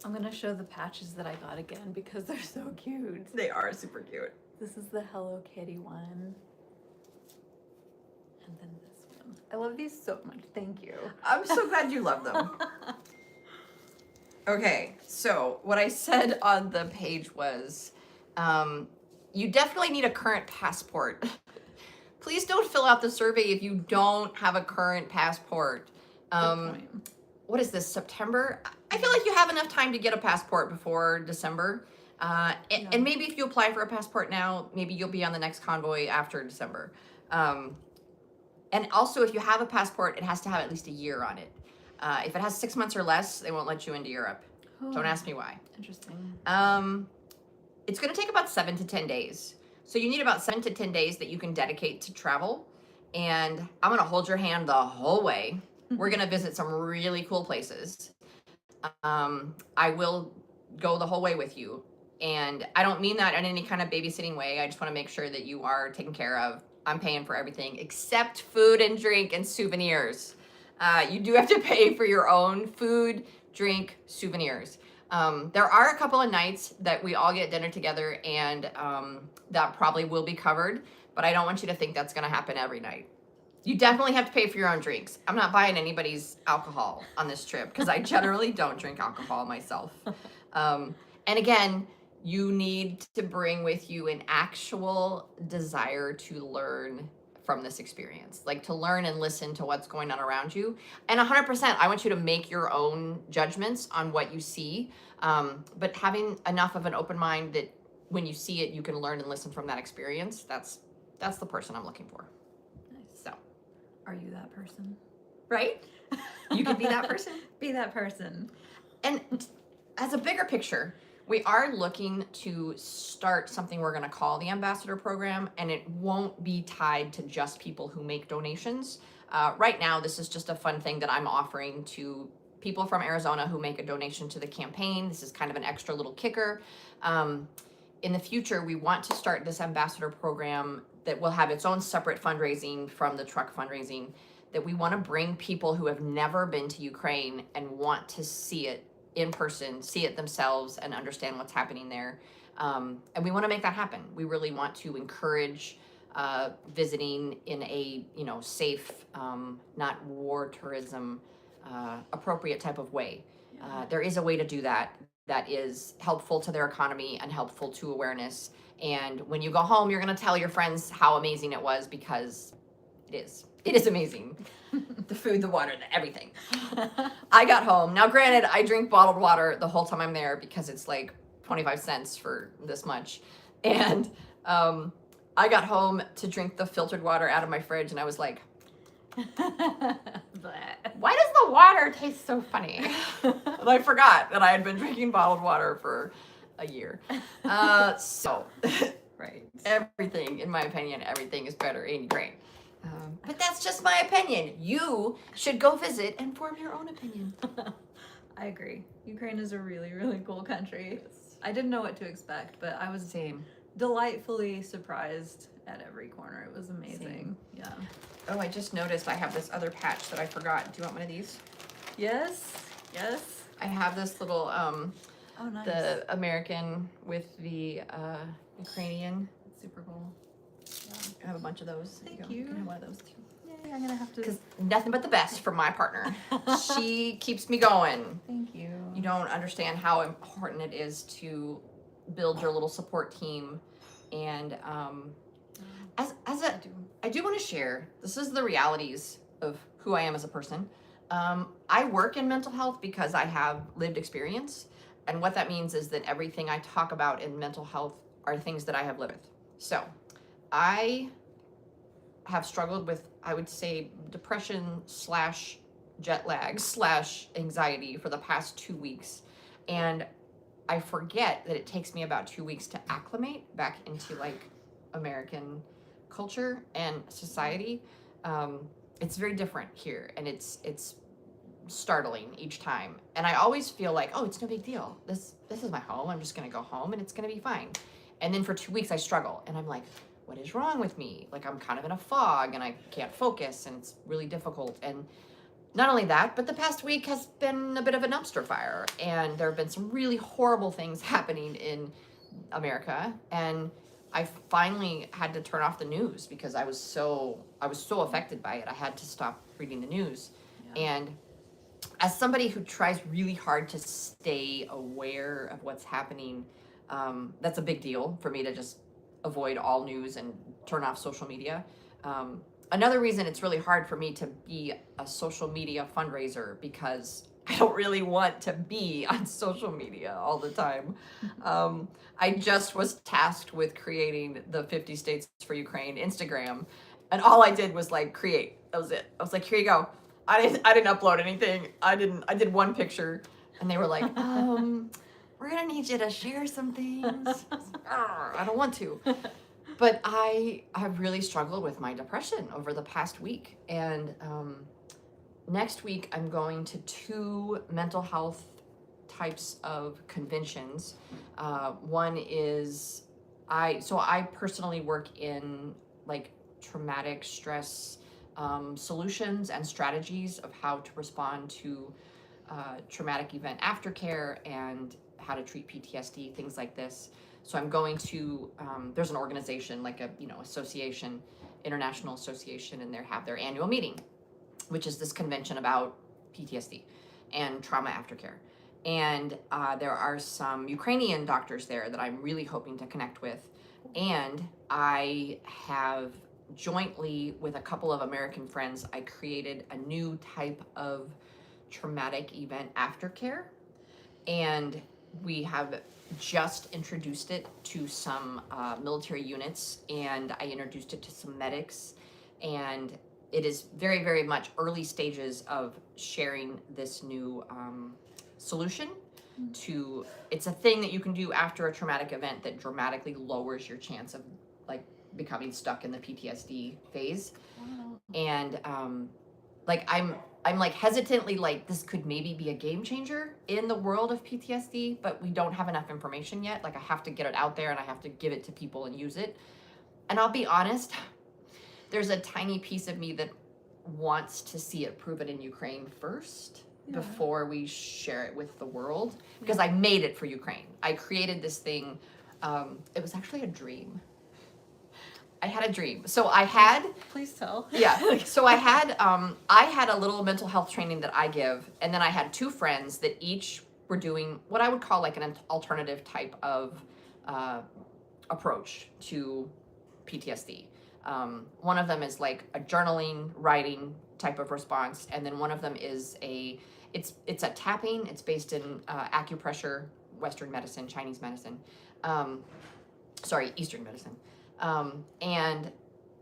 S2: I'm gonna show the patches that I got again because they're so cute.
S1: They are super cute.
S2: This is the Hello Kitty one. And then this one. I love these so much. Thank you.
S1: I'm so glad you love them. Okay, so what I said on the page was, you definitely need a current passport. Please don't fill out the survey if you don't have a current passport.
S2: Good point.
S1: What is this, September? I feel like you have enough time to get a passport before December. And maybe if you apply for a passport now, maybe you'll be on the next convoy after December. And also, if you have a passport, it has to have at least a year on it. If it has 6 months or less, they won't let you into Europe.
S2: Oh,
S1: Don't ask me why.
S2: interesting.
S1: It's going to take about 7 to 10 days. So you need about 7 to 10 days that you can dedicate to travel. And I'm going to hold your hand the whole way. We're going to visit some really cool places. I will go the whole way with you. And I don't mean that in any kind of babysitting way. I just want to make sure that you are taken care of. I'm paying for everything except food and drink and souvenirs. You do have to pay for your own food, drink, souvenirs. There are a couple of nights that we all get dinner together and that probably will be covered, but I don't want you to think that's going to happen every night. You definitely have to pay for your own drinks. I'm not buying anybody's alcohol on this trip because I generally don't drink alcohol myself. And again, you need to bring with you an actual desire to learn from this experience, like to learn and listen to what's going on around you. And 100%, I want you to make your own judgments on what you see, but having enough of an open mind that when you see it, you can learn and listen from that experience. That's the person I'm looking for.
S2: Nice.
S1: So,
S2: Are you that person?
S1: right? You could be that person.
S2: Be that person.
S1: And as a bigger picture, we are looking to start something we're going to call the Ambassador Program, and it won't be tied to just people who make donations. Right now, this is just a fun thing that I'm offering to people from Arizona who make a donation to the campaign. This is kind of an extra little kicker. In the future, we want to start this Ambassador Program that will have its own separate fundraising from the truck fundraising, that we want to bring people who have never been to Ukraine and want to see it in person, see it themselves, and understand what's happening there. And we want to make that happen. We really want to encourage visiting in a safe, not war tourism, appropriate type of way. There is a way to do that is helpful to their economy and helpful to awareness. And when you go home, you're going to tell your friends how amazing it was, because it is. It is amazing. The food, the water, everything. I got home. Now, granted, I drink bottled water the whole time I'm there because it's like 25 cents for this much. And I got home to drink the filtered water out of my fridge, and I was like, why does the water taste so funny? And I forgot that I had been drinking bottled water for a year. So,
S2: Right.
S1: everything, in my opinion, everything is better in Ukraine. But that's just my opinion. You should go visit and form your own opinion.
S2: I agree. Ukraine is a really, really cool country. I didn't know what to expect, but I was
S1: Same.
S2: delightfully surprised at every corner. It was amazing. Yeah.
S1: Oh, I just noticed I have this other patch that I forgot. Do you want one of these?
S2: Yes. Yes.
S1: I have this little,
S2: Oh, nice.
S1: the American with the Ukrainian.
S2: It's super cool. Yeah.
S1: I have a bunch of those. There
S2: Thank
S1: go.
S2: you.
S1: can have one of those too.
S2: Yay, I'm gonna have to.
S1: Because nothing but the best from my partner. She keeps me going.
S2: Thank you.
S1: You don't understand how important it is to build your little support team. And I do want to share, this is the realities of who I am as a person. I work in mental health because I have lived experience. And what that means is that everything I talk about in mental health are things that I have lived with. So I have struggled with, I would say, depression / jet lag / anxiety for the past 2 weeks. And I forget that it takes me about 2 weeks to acclimate back into like American culture and society. It's very different here, and it's startling each time. And I always feel like, oh, it's no big deal. This is my home. I'm just gonna go home and it's gonna be fine. And then for 2 weeks I struggle, and I'm like, what is wrong with me? Like, I'm kind of in a fog and I can't focus, and it's really difficult. And not only that, but the past week has been a bit of a dumpster fire, and there have been some really horrible things happening in America. And I finally had to turn off the news because I was so affected by it. I had to stop reading the news.
S2: Yeah.
S1: And as somebody who tries really hard to stay aware of what's happening, that's a big deal for me to just avoid all news and turn off social media. Another reason it's really hard for me to be a social media fundraiser, because I don't really want to be on social media all the time. I just was tasked with creating the 50 States for Ukraine Instagram, and all I did was like create. That was it. I was like, here you go. I didn't upload anything. I did one picture, and they were like, we're gonna need you to share some things. I don't want to. But I have really struggled with my depression over the past week. And next week, I'm going to 2 mental health types of conventions. One is, I personally work in like traumatic stress solutions and strategies of how to respond to traumatic event aftercare and how to treat PTSD, things like this. So I'm going to, there's an organization, like a, association, international association, and they have their annual meeting, which is this convention about PTSD and trauma aftercare. And there are some Ukrainian doctors there that I'm really hoping to connect with. And I have jointly with a couple of American friends, I created a new type of traumatic event aftercare. And we have just introduced it to some military units, and I introduced it to some medics, and it is very, very much early stages of sharing this new solution. It's a thing that you can do after a traumatic event that dramatically lowers your chance of like becoming stuck in the PTSD phase.
S2: Wow.
S1: And like I'm like hesitantly like, this could maybe be a game changer in the world of PTSD, but we don't have enough information yet. Like, I have to get it out there and I have to give it to people and use it. And I'll be honest, there's a tiny piece of me that wants to see it proven in Ukraine first before we share it with the world, because I made it for Ukraine. I created this thing. It was actually a dream. I had a dream. So I had,
S2: Please tell.
S1: yeah. So I had a little mental health training that I give, and then I had 2 friends that each were doing what I would call like an alternative type of approach to PTSD. One of them is like a journaling, writing type of response, and then one of them is it's a tapping. It's based in acupressure, Western medicine, Chinese medicine. sorry, Eastern medicine. And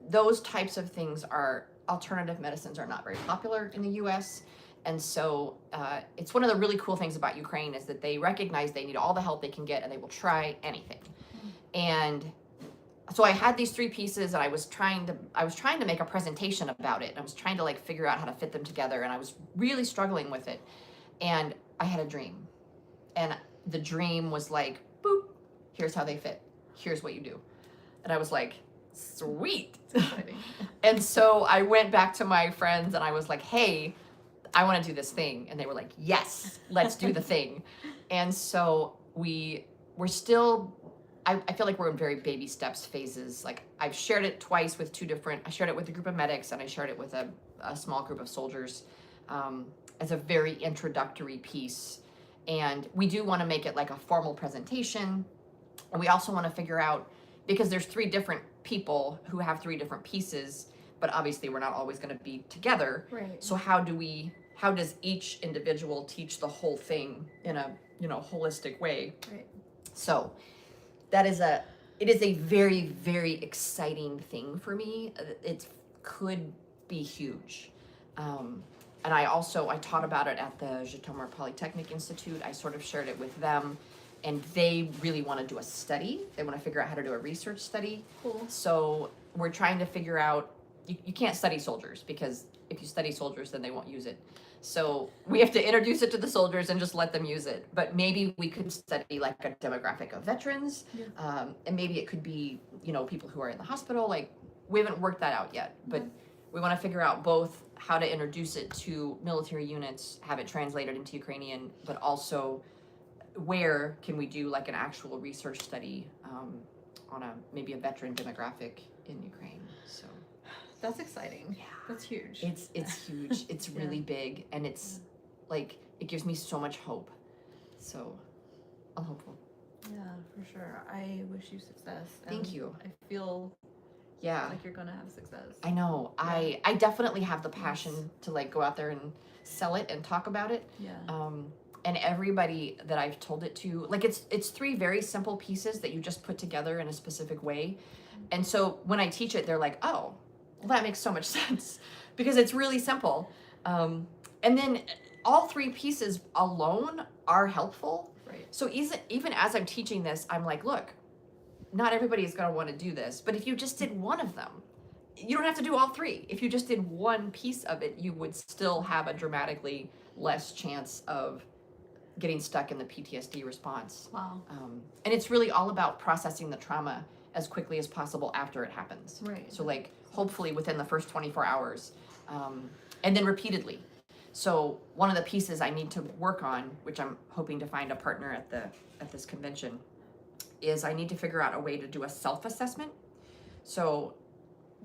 S1: those types of things are, alternative medicines are not very popular in the US. And so it's one of the really cool things about Ukraine is that they recognize they need all the help they can get and they will try anything. And so I had these 3 pieces and I was trying to make a presentation about it. I was trying to like figure out how to fit them together and I was really struggling with it. And I had a dream. And the dream was like, boop, here's how they fit. Here's what you do. And I was like, sweet. And so I went back to my friends and I was like, hey, I want to do this thing. And they were like, yes, let's do the thing. And so we're still, I feel like we're in very baby steps phases. Like I've shared it twice with I shared it with a group of medics and I shared it with a small group of soldiers as a very introductory piece. And we do want to make it like a formal presentation. And we also want to figure out, because there's 3 different people who have 3 different pieces, but obviously we're not always going to be together.
S2: Right.
S1: So how does each individual teach the whole thing in a, holistic way?
S2: Right.
S1: So it is a very, very exciting thing for me. It could be huge. And I taught about it at the Zhytomyr Polytechnic Institute. I sort of shared it with them. And they really want to do a study. They want to figure out how to do a research study.
S2: Cool.
S1: So we're trying to figure out, you can't study soldiers because if you study soldiers, then they won't use it. So we have to introduce it to the soldiers and just let them use it. But maybe we could study like a demographic of veterans. Yeah. And maybe it could be, people who are in the hospital. Like we haven't worked that out yet, but we want to figure out both how to introduce it to military units, have it translated into Ukrainian, but also where can we do like an actual research study on maybe a veteran demographic in Ukraine. So
S2: that's exciting.
S1: Yeah,
S2: that's huge.
S1: It's huge. It's really big, and it's like it gives me so much hope. So I'm hopeful.
S2: Yeah, for sure. I wish you success.
S1: Thank you.
S2: I feel like you're gonna have success.
S1: I know. Yeah. I definitely have the passion to like go out there and sell it and talk about it.
S2: Yeah.
S1: And everybody that I've told it to, like it's 3 very simple pieces that you just put together in a specific way. And so when I teach it, they're like, oh, well, that makes so much sense because it's really simple. And then all 3 pieces alone are helpful.
S2: Right.
S1: So even as I'm teaching this, I'm like, look, not everybody is going to want to do this, but if you just did one of them, you don't have to do all 3. If you just did one piece of it, you would still have a dramatically less chance of getting stuck in the PTSD response.
S2: Wow.
S1: And it's really all about processing the trauma as quickly as possible after it happens.
S2: Right.
S1: So like hopefully within the first 24 hours, and then repeatedly. So one of the pieces I need to work on, which I'm hoping to find a partner at this convention, is I need to figure out a way to do a self-assessment. So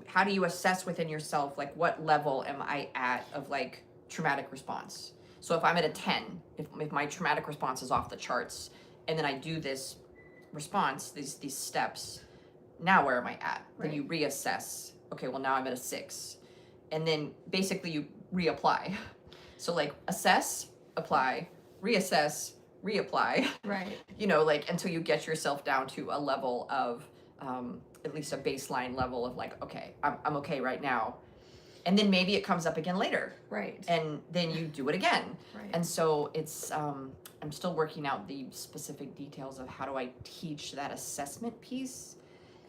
S1: how do you assess within yourself, like what level am I at of like traumatic response? So if I'm at a 10, if my traumatic response is off the charts, and then I do this response, these steps, now where am I at?
S2: Right.
S1: Then you reassess. Okay, well now I'm at a 6. And then basically you reapply. So like assess, apply, reassess, reapply.
S2: Right.
S1: Like until you get yourself down to a level of, at least a baseline level of like, okay, I'm okay right now. And then maybe it comes up again later.
S2: Right.
S1: And then you do it again.
S2: Right.
S1: And so it's, I'm still working out the specific details of how do I teach that assessment piece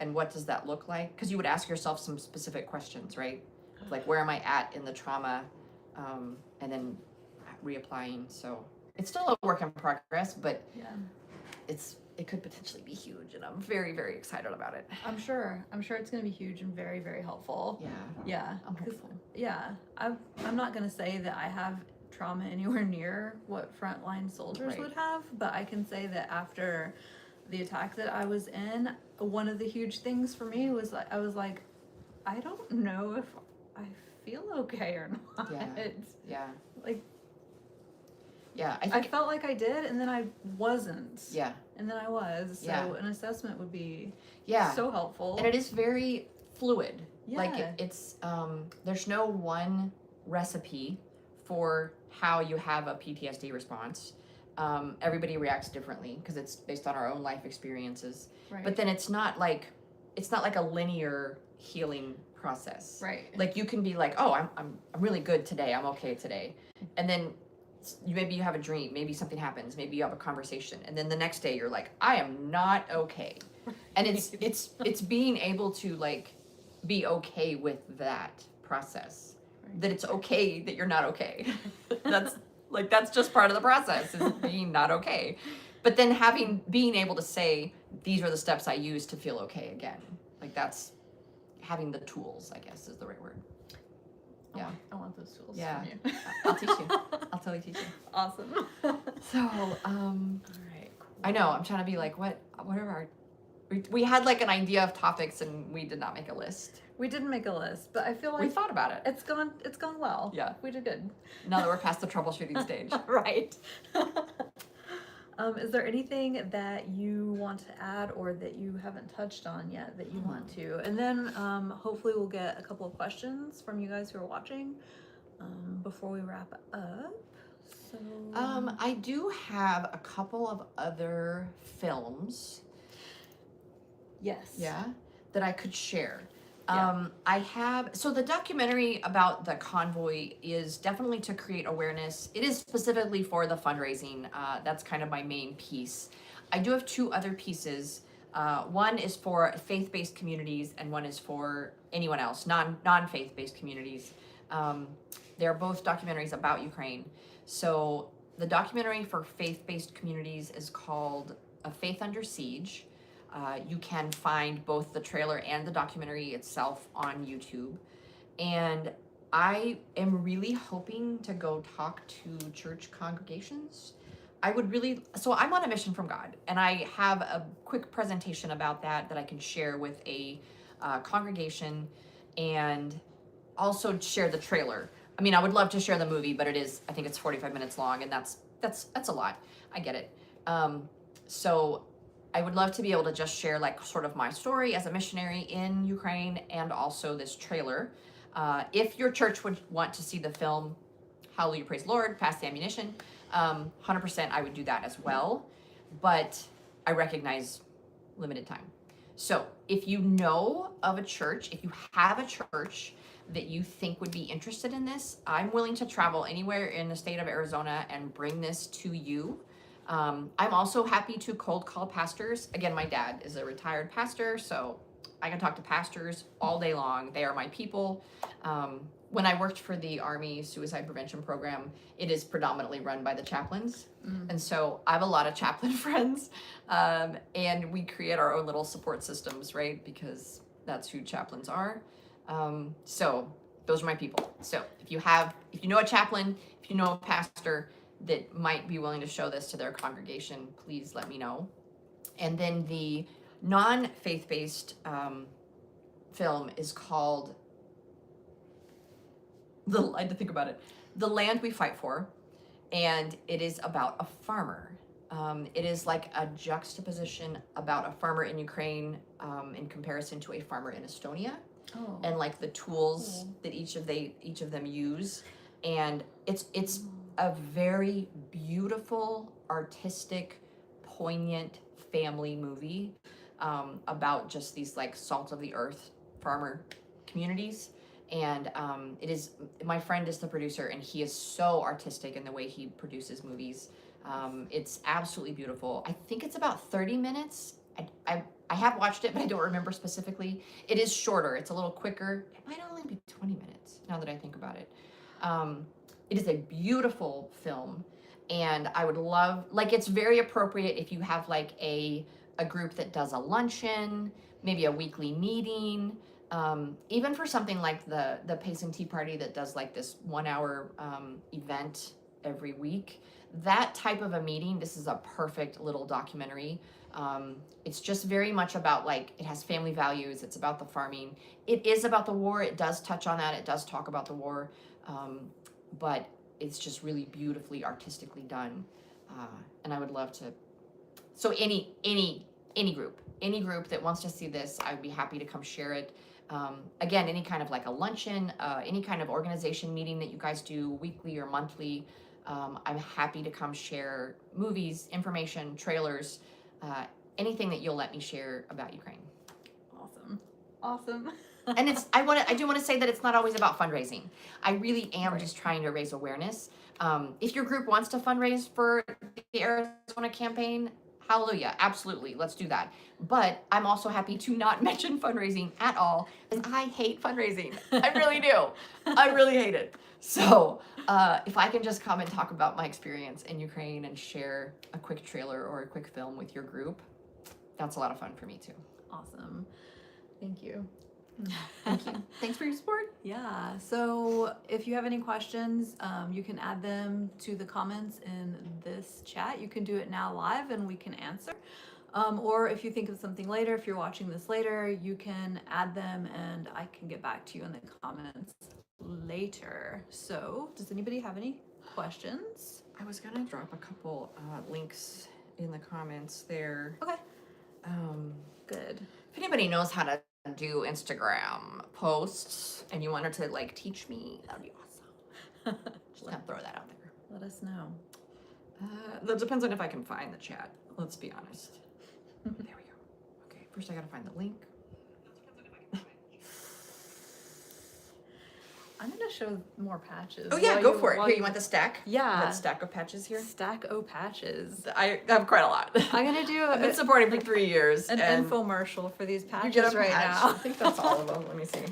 S1: and what does that look like? Because you would ask yourself some specific questions, right? Like where am I at in the trauma? And then reapplying. So it's still a work in progress, but
S2: yeah,
S1: it could potentially be huge, and I'm very, very excited about it.
S2: I'm sure it's going to be huge and very, very helpful. Yeah.
S1: I'm hopeful.
S2: Yeah, I'm not going to say that I have trauma anywhere near what frontline soldiers would have, but I can say that after the attack that I was in, one of the huge things for me was like, I was like, I don't know if I feel okay or not.
S1: Yeah.
S2: Like,
S1: yeah,
S2: I felt like I did, and then I wasn't.
S1: Yeah.
S2: And then I was. So an assessment would be so helpful.
S1: And it is very fluid.
S2: Yeah.
S1: Like it's there's no one recipe for how you have a PTSD response. everybody reacts differently because it's based on our own life experiences.
S2: Right.
S1: But then it's not like a linear healing process.
S2: Right.
S1: Like you can be like, oh, I'm really good today. I'm okay today. And then maybe you have a dream, maybe something happens, maybe you have a conversation, and then the next day you're like, I am not okay. And it's being able to like be okay with that process.
S2: Right.
S1: That it's okay that you're not okay. that's just part of the process, is being not okay. But then being able to say, these are the steps I use to feel okay again. Like that's having the tools, I guess is the right word. Yeah.
S2: I want those tools
S1: Yeah.
S2: from you.
S1: I'll teach you. I'll totally teach you.
S2: Awesome.
S1: So,
S2: All right, cool.
S1: I know, I'm trying to be like, what are our, we had like an idea of topics and we did not make a list.
S2: We didn't make a list, but I feel like
S1: We thought about it.
S2: it's gone well.
S1: Yeah.
S2: We did good.
S1: Now that we're past the troubleshooting stage.
S2: Right. Is there anything that you want to add or that you haven't touched on yet that you want to? And then hopefully we'll get a couple of questions from you guys who are watching before we wrap up. So
S1: I do have a couple of other films,
S2: yes.
S1: yeah, that I could share.
S2: Yeah.
S1: So the documentary about the convoy is definitely to create awareness. It is specifically for the fundraising. That's kind of my main piece. I do have two other pieces. One is for faith-based communities and one is for anyone else, non-faith-based communities. They're both documentaries about Ukraine. So the documentary for faith-based communities is called A Faith Under Siege. You can find both the trailer and the documentary itself on YouTube. And I am really hoping to go talk to church congregations. So I'm on a mission from God, and I have a quick presentation about that I can share with a congregation, and also share the trailer. I mean, I would love to share the movie, but I think it's 45 minutes long, and that's a lot. I get it. So I would love to be able to just share like sort of my story as a missionary in Ukraine and also this trailer. If your church would want to see the film, Hallelujah, Praise the Lord, Pass the Ammunition, 100% I would do that as well. But I recognize limited time. So if you know of a church, if you have a church that you think would be interested in this, I'm willing to travel anywhere in the state of Arizona and bring this to you. I'm also happy to cold call pastors. Again, my dad is a retired pastor, so I can talk to pastors all day long. They are my people. When I worked for the Army Suicide Prevention Program, it is predominantly run by the chaplains. And so I have a lot of chaplain friends, and we create our own little support systems, right? Because that's who chaplains are. So those are my people. So if you know a chaplain, if you know a pastor that might be willing to show this to their congregation, please let me know. And then the non-faith-based film is called, I had to think about it, The Land We Fight For, and it is about a farmer. It is like a juxtaposition about a farmer in Ukraine in comparison to a farmer in Estonia.
S2: Oh.
S1: And like the tools that each of them use, and it's a very beautiful, artistic, poignant family movie about just these like salt of the earth farmer communities. And my friend is the producer, and he is so artistic in the way he produces movies. It's absolutely beautiful. I think it's about 30 minutes. I have watched it, but I don't remember specifically. It is shorter. It's a little quicker. It might only be 20 minutes now that I think about it. It is a beautiful film, and I would love, like, it's very appropriate if you have like a group that does a luncheon, maybe a weekly meeting, even for something like the Pacing Tea Party that does like this 1 hour event every week. That type of a meeting, this is a perfect little documentary. It's just very much about like, it has family values. It's about the farming. It is about the war. It does touch on that. It does talk about the war. But it's just really beautifully artistically done. And I would love to, so any group that wants to see this, I'd be happy to come share it. Again, any kind of like a luncheon, any kind of organization meeting that you guys do weekly or monthly, I'm happy to come share movies, information, trailers, anything that you'll let me share about Ukraine.
S2: Awesome.
S1: And I do want to say that it's not always about fundraising. I really am
S2: Right.
S1: just trying to raise awareness. If your group wants to fundraise for the Arizona campaign, hallelujah, absolutely, let's do that. But I'm also happy to not mention fundraising at all, because I hate fundraising. I really do. I really hate it. So if I can just come and talk about my experience in Ukraine and share a quick trailer or a quick film with your group, that's a lot of fun for me too.
S2: Awesome. Thank you.
S1: Thank you. Thanks for your support.
S2: Yeah, so if you have any questions, you can add them to the comments in this chat. You can do it now live and we can answer. Or if you think of something later, if you're watching this later, you can add them and I can get back to you in the comments later. So, does anybody have any questions?
S1: I was gonna drop a couple links in the comments there.
S2: Okay,
S1: Good.
S2: good.
S1: If anybody knows how to do Instagram posts and you wanted to like teach me, that'd be awesome. Just gonna throw that out there.
S2: Let us know.
S1: That depends on if I can find the chat. Let's be honest. There we go. Okay, first I gotta find the link.
S2: I'm gonna show more patches.
S1: Oh yeah,
S2: while
S1: go for it.
S2: while
S1: Here, you want the stack?
S2: Yeah.
S1: That stack of patches here?
S2: Stack O patches.
S1: I have quite a lot.
S2: I'm gonna do
S1: I've been supporting for 3 years.
S2: an
S1: and
S2: infomercial for these
S1: you
S2: patches
S1: get a
S2: right
S1: patch.
S2: now.
S1: I think that's all of them. Let me see.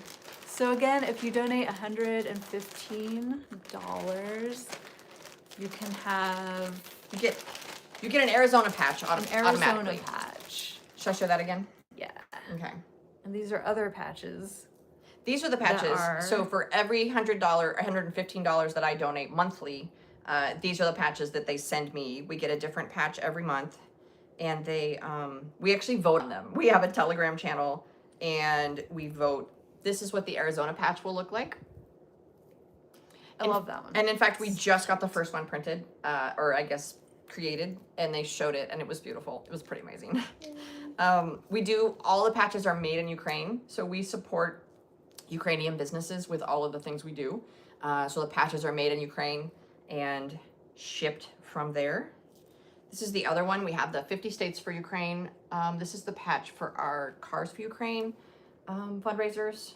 S2: So again, if you donate $115, you can have
S1: You get an Arizona patch
S2: an
S1: automatically.
S2: Arizona patch.
S1: Should I show that again?
S2: Yeah.
S1: Okay.
S2: And these are other patches.
S1: These are the
S2: That
S1: patches.
S2: are-
S1: So for every $100, $115 that I donate monthly, these are the patches that they send me. We get a different patch every month, and we actually vote on them. We have a Telegram channel, and we vote. This is what the Arizona patch will look like.
S2: I love that one.
S1: And in fact, we just got the first one printed, or I guess created, and they showed it, and it was beautiful. It was pretty amazing. All the patches are made in Ukraine, so we support Ukrainian businesses with all of the things we do. So the patches are made in Ukraine and shipped from there. This is the other one. We have the 50 States for Ukraine. This is the patch for our Cars for Ukraine fundraisers.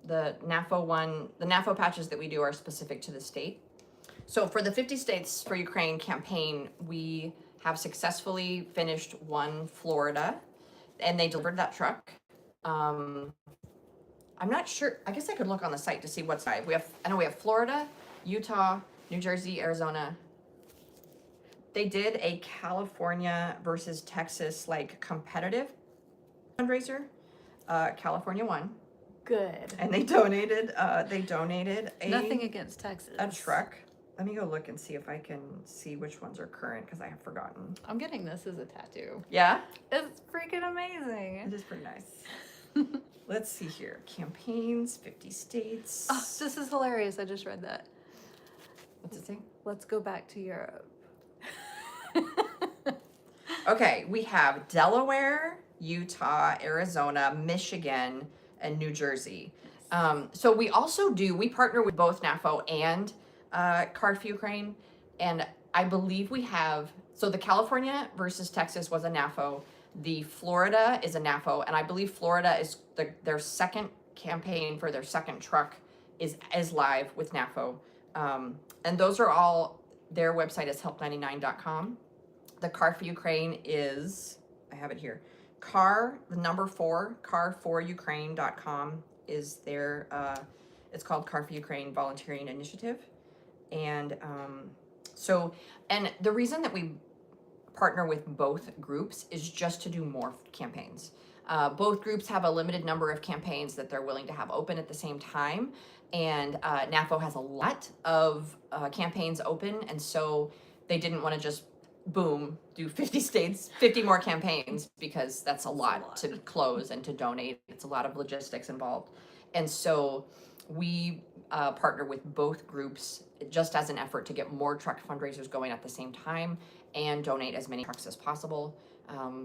S1: The NAFO one, the NAFO patches that we do are specific to the state. So for the 50 States for Ukraine campaign, we have successfully finished one Florida, and they delivered that truck. I'm not sure. I guess I could look on the site to see what's live. I know we have Florida, Utah, New Jersey, Arizona. They did a California versus Texas like competitive fundraiser. California won,
S2: Good.
S1: and they donated a
S2: Nothing against Texas.
S1: a truck. Let me go look and see if I can see which ones are current because I have forgotten.
S2: I'm getting this as a tattoo.
S1: Yeah,
S2: It's freaking amazing.
S1: it is pretty nice. Let's see here. Campaigns, 50 states.
S2: Oh, this is hilarious. I just read that.
S1: What's it say?
S2: Let's go back to Europe.
S1: Okay, we have Delaware, Utah, Arizona, Michigan, and New Jersey. So we partner with both NAFO and Card for Ukraine. And I believe so the California versus Texas was a NAFO. The Florida is a NAFO. And I believe Florida is their second campaign for their second truck is live with NAFO. And those are all, their website is help99.com. The Car for Ukraine is, I have it here, car4Ukraine.com is their, it's called Car for Ukraine Volunteering Initiative. And and the reason that we partner with both groups is just to do more campaigns. Both groups have a limited number of campaigns that they're willing to have open at the same time. And NAFO has a lot of campaigns open. And so they didn't want to just, boom, do 50 states, 50 more campaigns, because that's a lot to close and to donate. It's a lot of logistics involved. And so we partner with both groups just as an effort to get more truck fundraisers going at the same time and donate as many trucks as possible.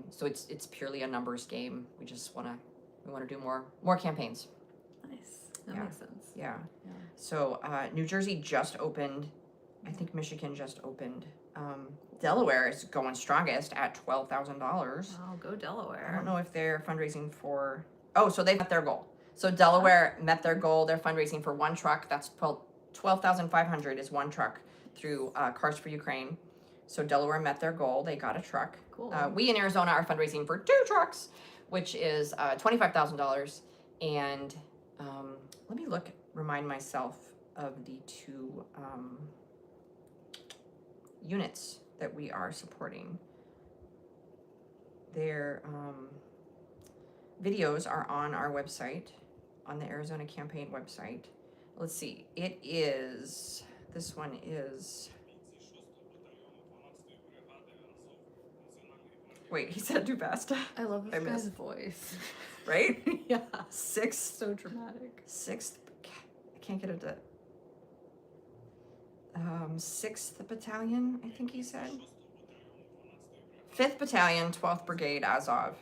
S1: So it's purely a numbers game. We just want to do more campaigns.
S2: Nice. That
S1: Yeah.
S2: makes sense.
S1: Yeah.
S2: Yeah.
S1: So New Jersey just opened I think Michigan just opened. Delaware is going strongest at $12,000.
S2: Oh, go Delaware.
S1: I don't know if they're fundraising for. Oh, so they met their goal. So Delaware met their goal. They're fundraising for one truck. That's 12,500 is one truck through Cars for Ukraine. So Delaware met their goal. They got a truck.
S2: Cool.
S1: We in Arizona are fundraising for 2 trucks, which is $25,000. And let me remind myself of the 2 units that we are supporting. Their videos are on our website, on the Arizona Campaign website. Let's see, this one is, wait, he said too fast.
S2: I love
S1: I
S2: this guy's
S1: missed.
S2: voice.
S1: Right?
S2: Yeah.
S1: 6th,
S2: So dramatic.
S1: 6th, I can't get it to, 6th Battalion, I think he said. 5th Battalion, 12th Brigade, Azov,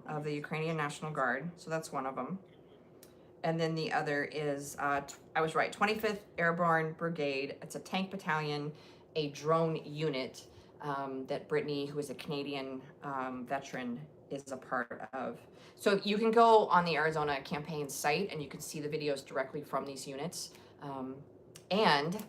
S1: of the Ukrainian National Guard. So that's one of them. And then the other is, I was right, 25th Airborne Brigade. It's a tank battalion, a drone unit that Brittany, who is a Canadian veteran, is a part of. So you can go on the Arizona Campaign site and you can see the videos directly from these units. And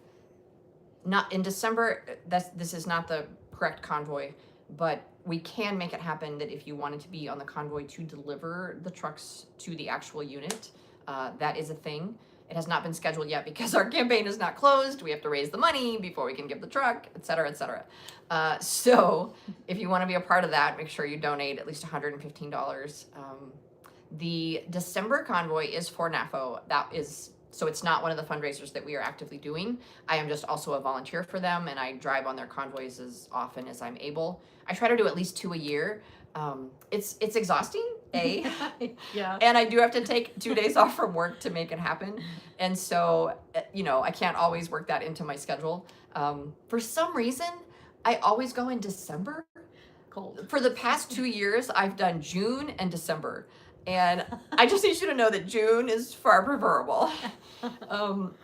S1: not in December, this is not the correct convoy, but we can make it happen that if you wanted to be on the convoy to deliver the trucks to the actual unit, that is a thing. It has not been scheduled yet because our campaign is not closed. We have to raise the money before we can give the truck, et cetera, et cetera. So if you want to be a part of that, make sure you donate at least $115. The December convoy is for NAFO. So it's not one of the fundraisers that we are actively doing. I am just also a volunteer for them, and I drive on their convoys as often as I'm able. I try to do at least 2 a year. It's exhausting,
S2: Yeah.
S1: and I do have to take 2 days off from work to make it happen. And so, I can't always work that into my schedule. For some reason, I always go in December.
S2: Cold.
S1: For the past 2 years, I've done June and December. And I just need you to know that June is far preferable.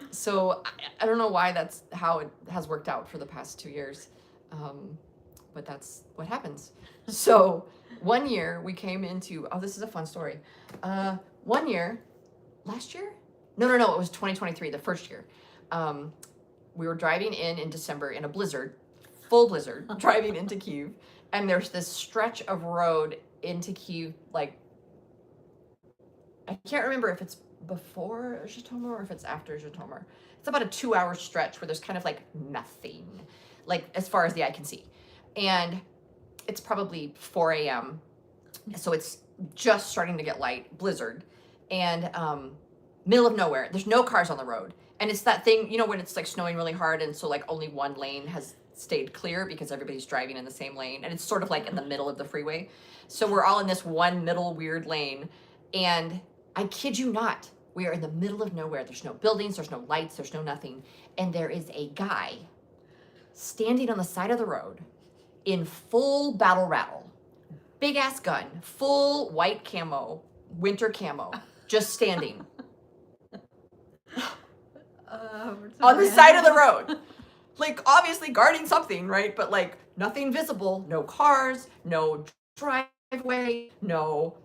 S1: So I don't know why that's how it has worked out for the past 2 years. But that's what happens. So one year we came into, this is a fun story. One year, last year? No, it was 2023, the first year. We were driving in December in a blizzard, full blizzard, driving into Kyiv. And there's this stretch of road into Kyiv, like, I can't remember if it's before Zhytomyr or if it's after Zhytomyr. It's about a 2-hour stretch where there's kind of like nothing, like as far as the eye can see. And it's probably 4 a.m. So it's just starting to get light, blizzard, and middle of nowhere. There's no cars on the road. And it's that thing, when it's like snowing really hard and so like only one lane has stayed clear because everybody's driving in the same lane. And it's sort of like in the middle of the freeway. So we're all in this one middle weird lane. And I kid you not, we are in the middle of nowhere. There's no buildings, there's no lights, there's no nothing. And there is a guy standing on the side of the road in full battle rattle, big ass gun, full white camo, winter camo, just standing on the side of the road. Like obviously guarding something, right? But like nothing visible, no cars, no driveway, no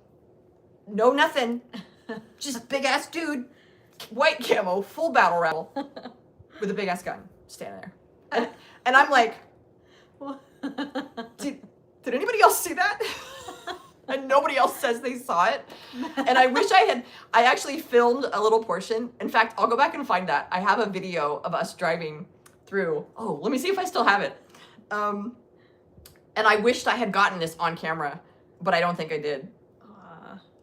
S1: nothing. Just big ass dude, white camo, full battle rattle, with a big ass gun, standing there. And I'm like, did anybody else see that? And nobody else says they saw it. And I wish I actually filmed a little portion. In fact, I'll go back and find that. I have a video of us driving through. Oh, let me see if I still have it. And I wished I had gotten this on camera, but I don't think I did.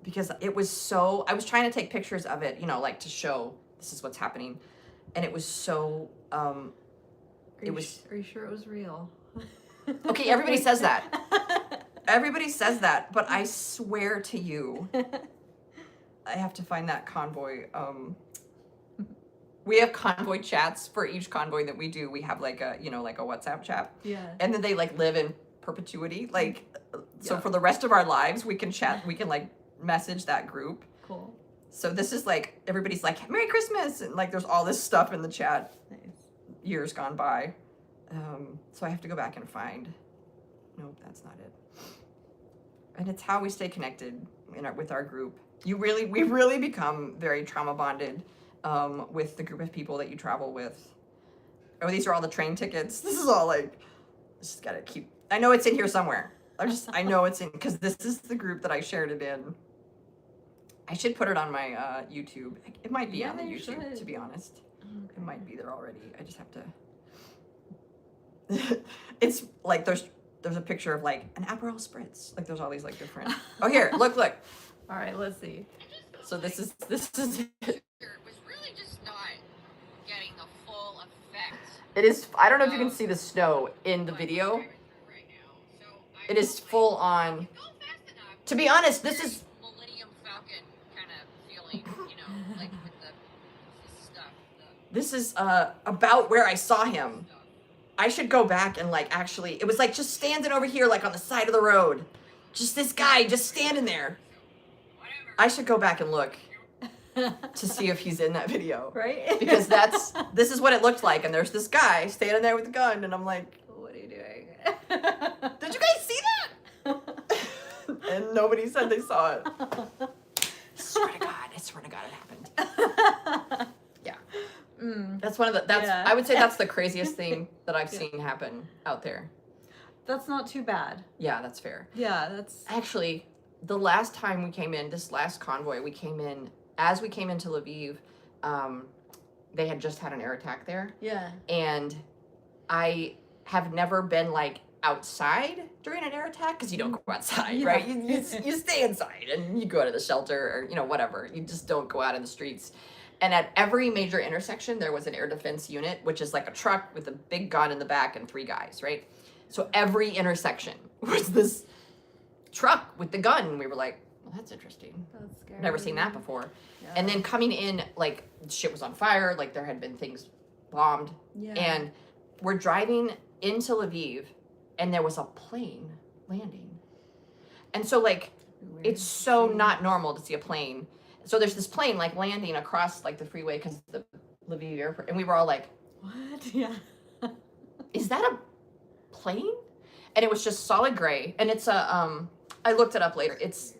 S1: Because it was I was trying to take pictures of it, like to show this is what's happening. And it was so,
S2: Are you sure it was real?
S1: Okay, everybody says that. Everybody says that, but I swear to you, I have to find that convoy. We have convoy chats for each convoy that we do. We have like a WhatsApp chat.
S2: Yeah.
S1: And then they like live in perpetuity. Like, so
S2: Yeah.
S1: for the rest of our lives, we can chat, we can like message that group.
S2: Cool.
S1: So this is like, everybody's like, Merry Christmas. And like, there's all this stuff in the chat.
S2: Nice.
S1: years gone by. So I have to go back and find. Nope, that's not it. And it's how we stay connected with our group. We really become very trauma bonded with the group of people that you travel with. Oh, these are all the train tickets. This is all like, just gotta keep. I know it's in here somewhere. I know it's in, because this is the group that I shared it in. I should put it on my YouTube. It might be on the YouTube, to be honest. Okay. It might be there already. I just have to. It's like there's a picture of like an Aperol Spritz. Like there's all these like different. Oh, here, look.
S2: All right, let's see.
S1: So this is.
S3: It was really just not getting the full effect.
S1: It is. I don't know if you can see the snow in the video. It is full on. To be honest, this is.
S3: Millennium Falcon kind of feeling, like with the stuff.
S1: This is about where I saw him. I should go back and like actually. It was like just standing over here, like on the side of the road. Just this guy just standing there. I should go back and look to see if he's in that video.
S2: Right?
S1: Because this is what it looked like. And there's this guy standing there with a gun. And I'm like,
S2: what are you doing?
S1: did you guys see that? And nobody said they saw it. I swear to God it happened. Yeah. That's one of the, I would say that's the craziest thing that I've seen happen out there.
S2: That's not too bad.
S1: Yeah, that's fair.
S2: Yeah, that's.
S1: Actually, the last time we came in, this last convoy, as we came into Lviv, they had just had an air attack there.
S2: Yeah.
S1: And I have never been like outside during an air attack, because you don't go outside, right? You stay inside and you go to the shelter or, whatever. You just don't go out in the streets. And at every major intersection, there was an air defense unit, which is like a truck with a big gun in the back and 3 guys, right? So every intersection was this truck with the gun. And we were like, well, that's interesting.
S2: That's scary.
S1: Never seen that before.
S2: Yeah.
S1: And then coming in, like, shit was on fire. Like, there had been things bombed.
S2: Yeah.
S1: And we're driving into Lviv, and there was a plane landing. And so, like, it's so not normal to see a plane. So there's this plane, like, landing across, like, the freeway because the Lviv airport. And we were all like,
S2: what? Yeah.
S1: is that a plane? And it was just solid gray. And it's a, I looked it up later. Its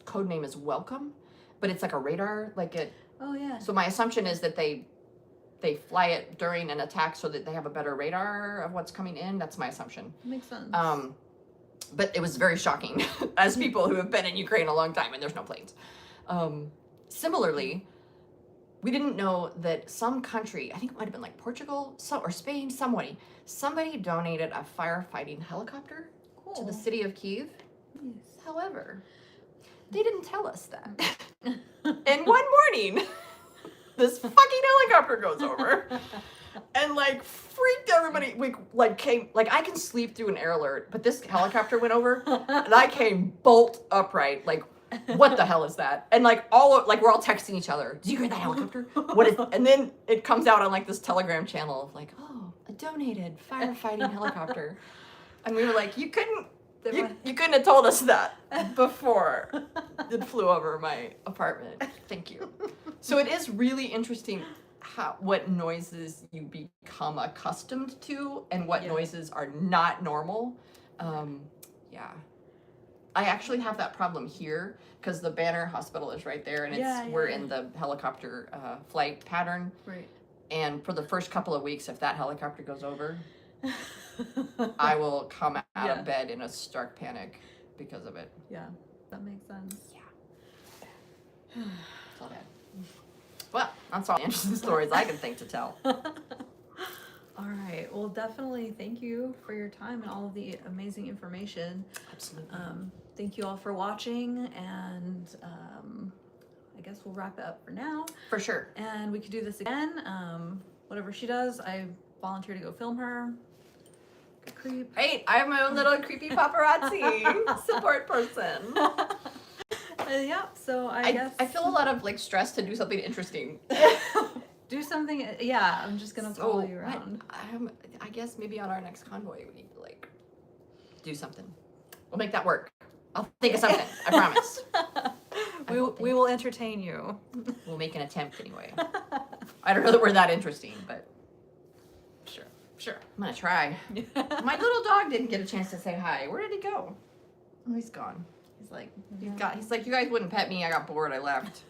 S1: code name is Welcome, but it's like a radar, like it.
S2: Oh, yeah.
S1: So my assumption is that they fly it during an attack so that they have a better radar of what's coming in. That's my assumption.
S2: Makes sense.
S1: But it was very shocking as people who have been in Ukraine a long time and there's no planes. Similarly, we didn't know that some country, I think it might have been like Portugal or Spain, somebody donated a firefighting helicopter to the city of Kyiv.
S2: Nice.
S1: However, they didn't tell us that. And one morning, this fucking helicopter goes over and like freaked everybody. We like came, like I can sleep through an air alert, but this helicopter went over and I came bolt upright. Like, what the hell is that? And like we're all texting each other. Do you hear that helicopter? What is? And then it comes out on like this Telegram channel of like, oh, a donated firefighting helicopter. And we were like, you couldn't have told us that before it flew over my apartment. Thank you. So it is really interesting what noises you become accustomed to and what noises are not normal. Yeah. I actually have that problem here because the Banner Hospital is right there, and we're in the helicopter flight pattern.
S2: Right.
S1: And for the first couple of weeks, if that helicopter goes over, I will come out of bed in a stark panic because of it.
S2: Yeah, that makes sense.
S1: Yeah. It's all bad. Well, that's all the interesting stories I can think to tell.
S2: All right. Well, definitely thank you for your time and all of the amazing information.
S1: Absolutely.
S2: Thank you all for watching, and I guess we'll wrap it up for now.
S1: For sure.
S2: And we could do this again. Whatever she does, I volunteer to go film her. Good creep.
S1: Great. I have my own little creepy paparazzi support person.
S2: Yeah, so I guess
S1: I feel a lot of like stress to do something interesting.
S2: do something. Yeah, I'm just gonna follow you around.
S1: I guess maybe on our next convoy we need to like do something. We'll make that work. I'll think of something. I promise.
S2: We will entertain you.
S1: We'll make an attempt anyway. I don't know that we're that interesting, but
S2: Sure.
S1: I'm gonna try. My little dog didn't get a chance to say hi. Where did he go? Oh, he's gone. He's like, you guys wouldn't pet me. I got bored. I left.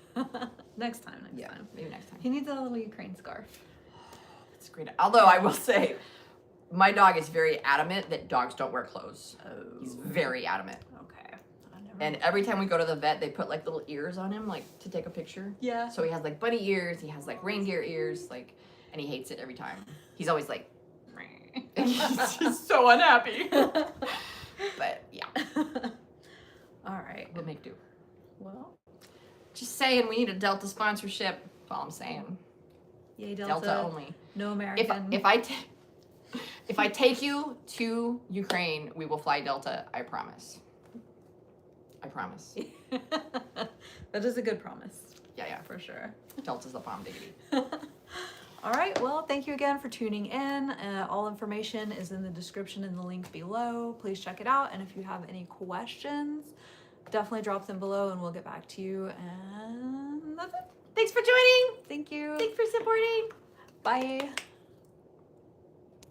S2: Next time.
S1: Maybe next time.
S2: He needs a little Ukraine scarf.
S1: It's great. Although I will say, my dog is very adamant that dogs don't wear clothes.
S2: Oh.
S1: He's very adamant.
S2: Okay.
S1: And every time we go to the vet, they put like little ears on him, like to take a picture.
S2: Yeah.
S1: So he has like bunny ears. He has like reindeer ears. Like, and he hates it every time. He's always like, he's so unhappy. But yeah,
S2: All right.
S1: we'll make do.
S2: Well,
S1: Just saying, we need a Delta sponsorship. That's all I'm saying.
S2: yay
S1: Delta only.
S2: No American.
S1: If I take you to Ukraine, we will fly Delta. I promise. I promise.
S2: That is a good promise.
S1: Yeah.
S2: For sure.
S1: Delta's the bomb diggity.
S2: All right. Well, thank you again for tuning in. All information is in the description and the link below. Please check it out. And if you have any questions, definitely drop them below and we'll get back to you. And that's it.
S1: Thanks for joining.
S2: Thank you.
S1: Thanks for supporting.
S2: Bye.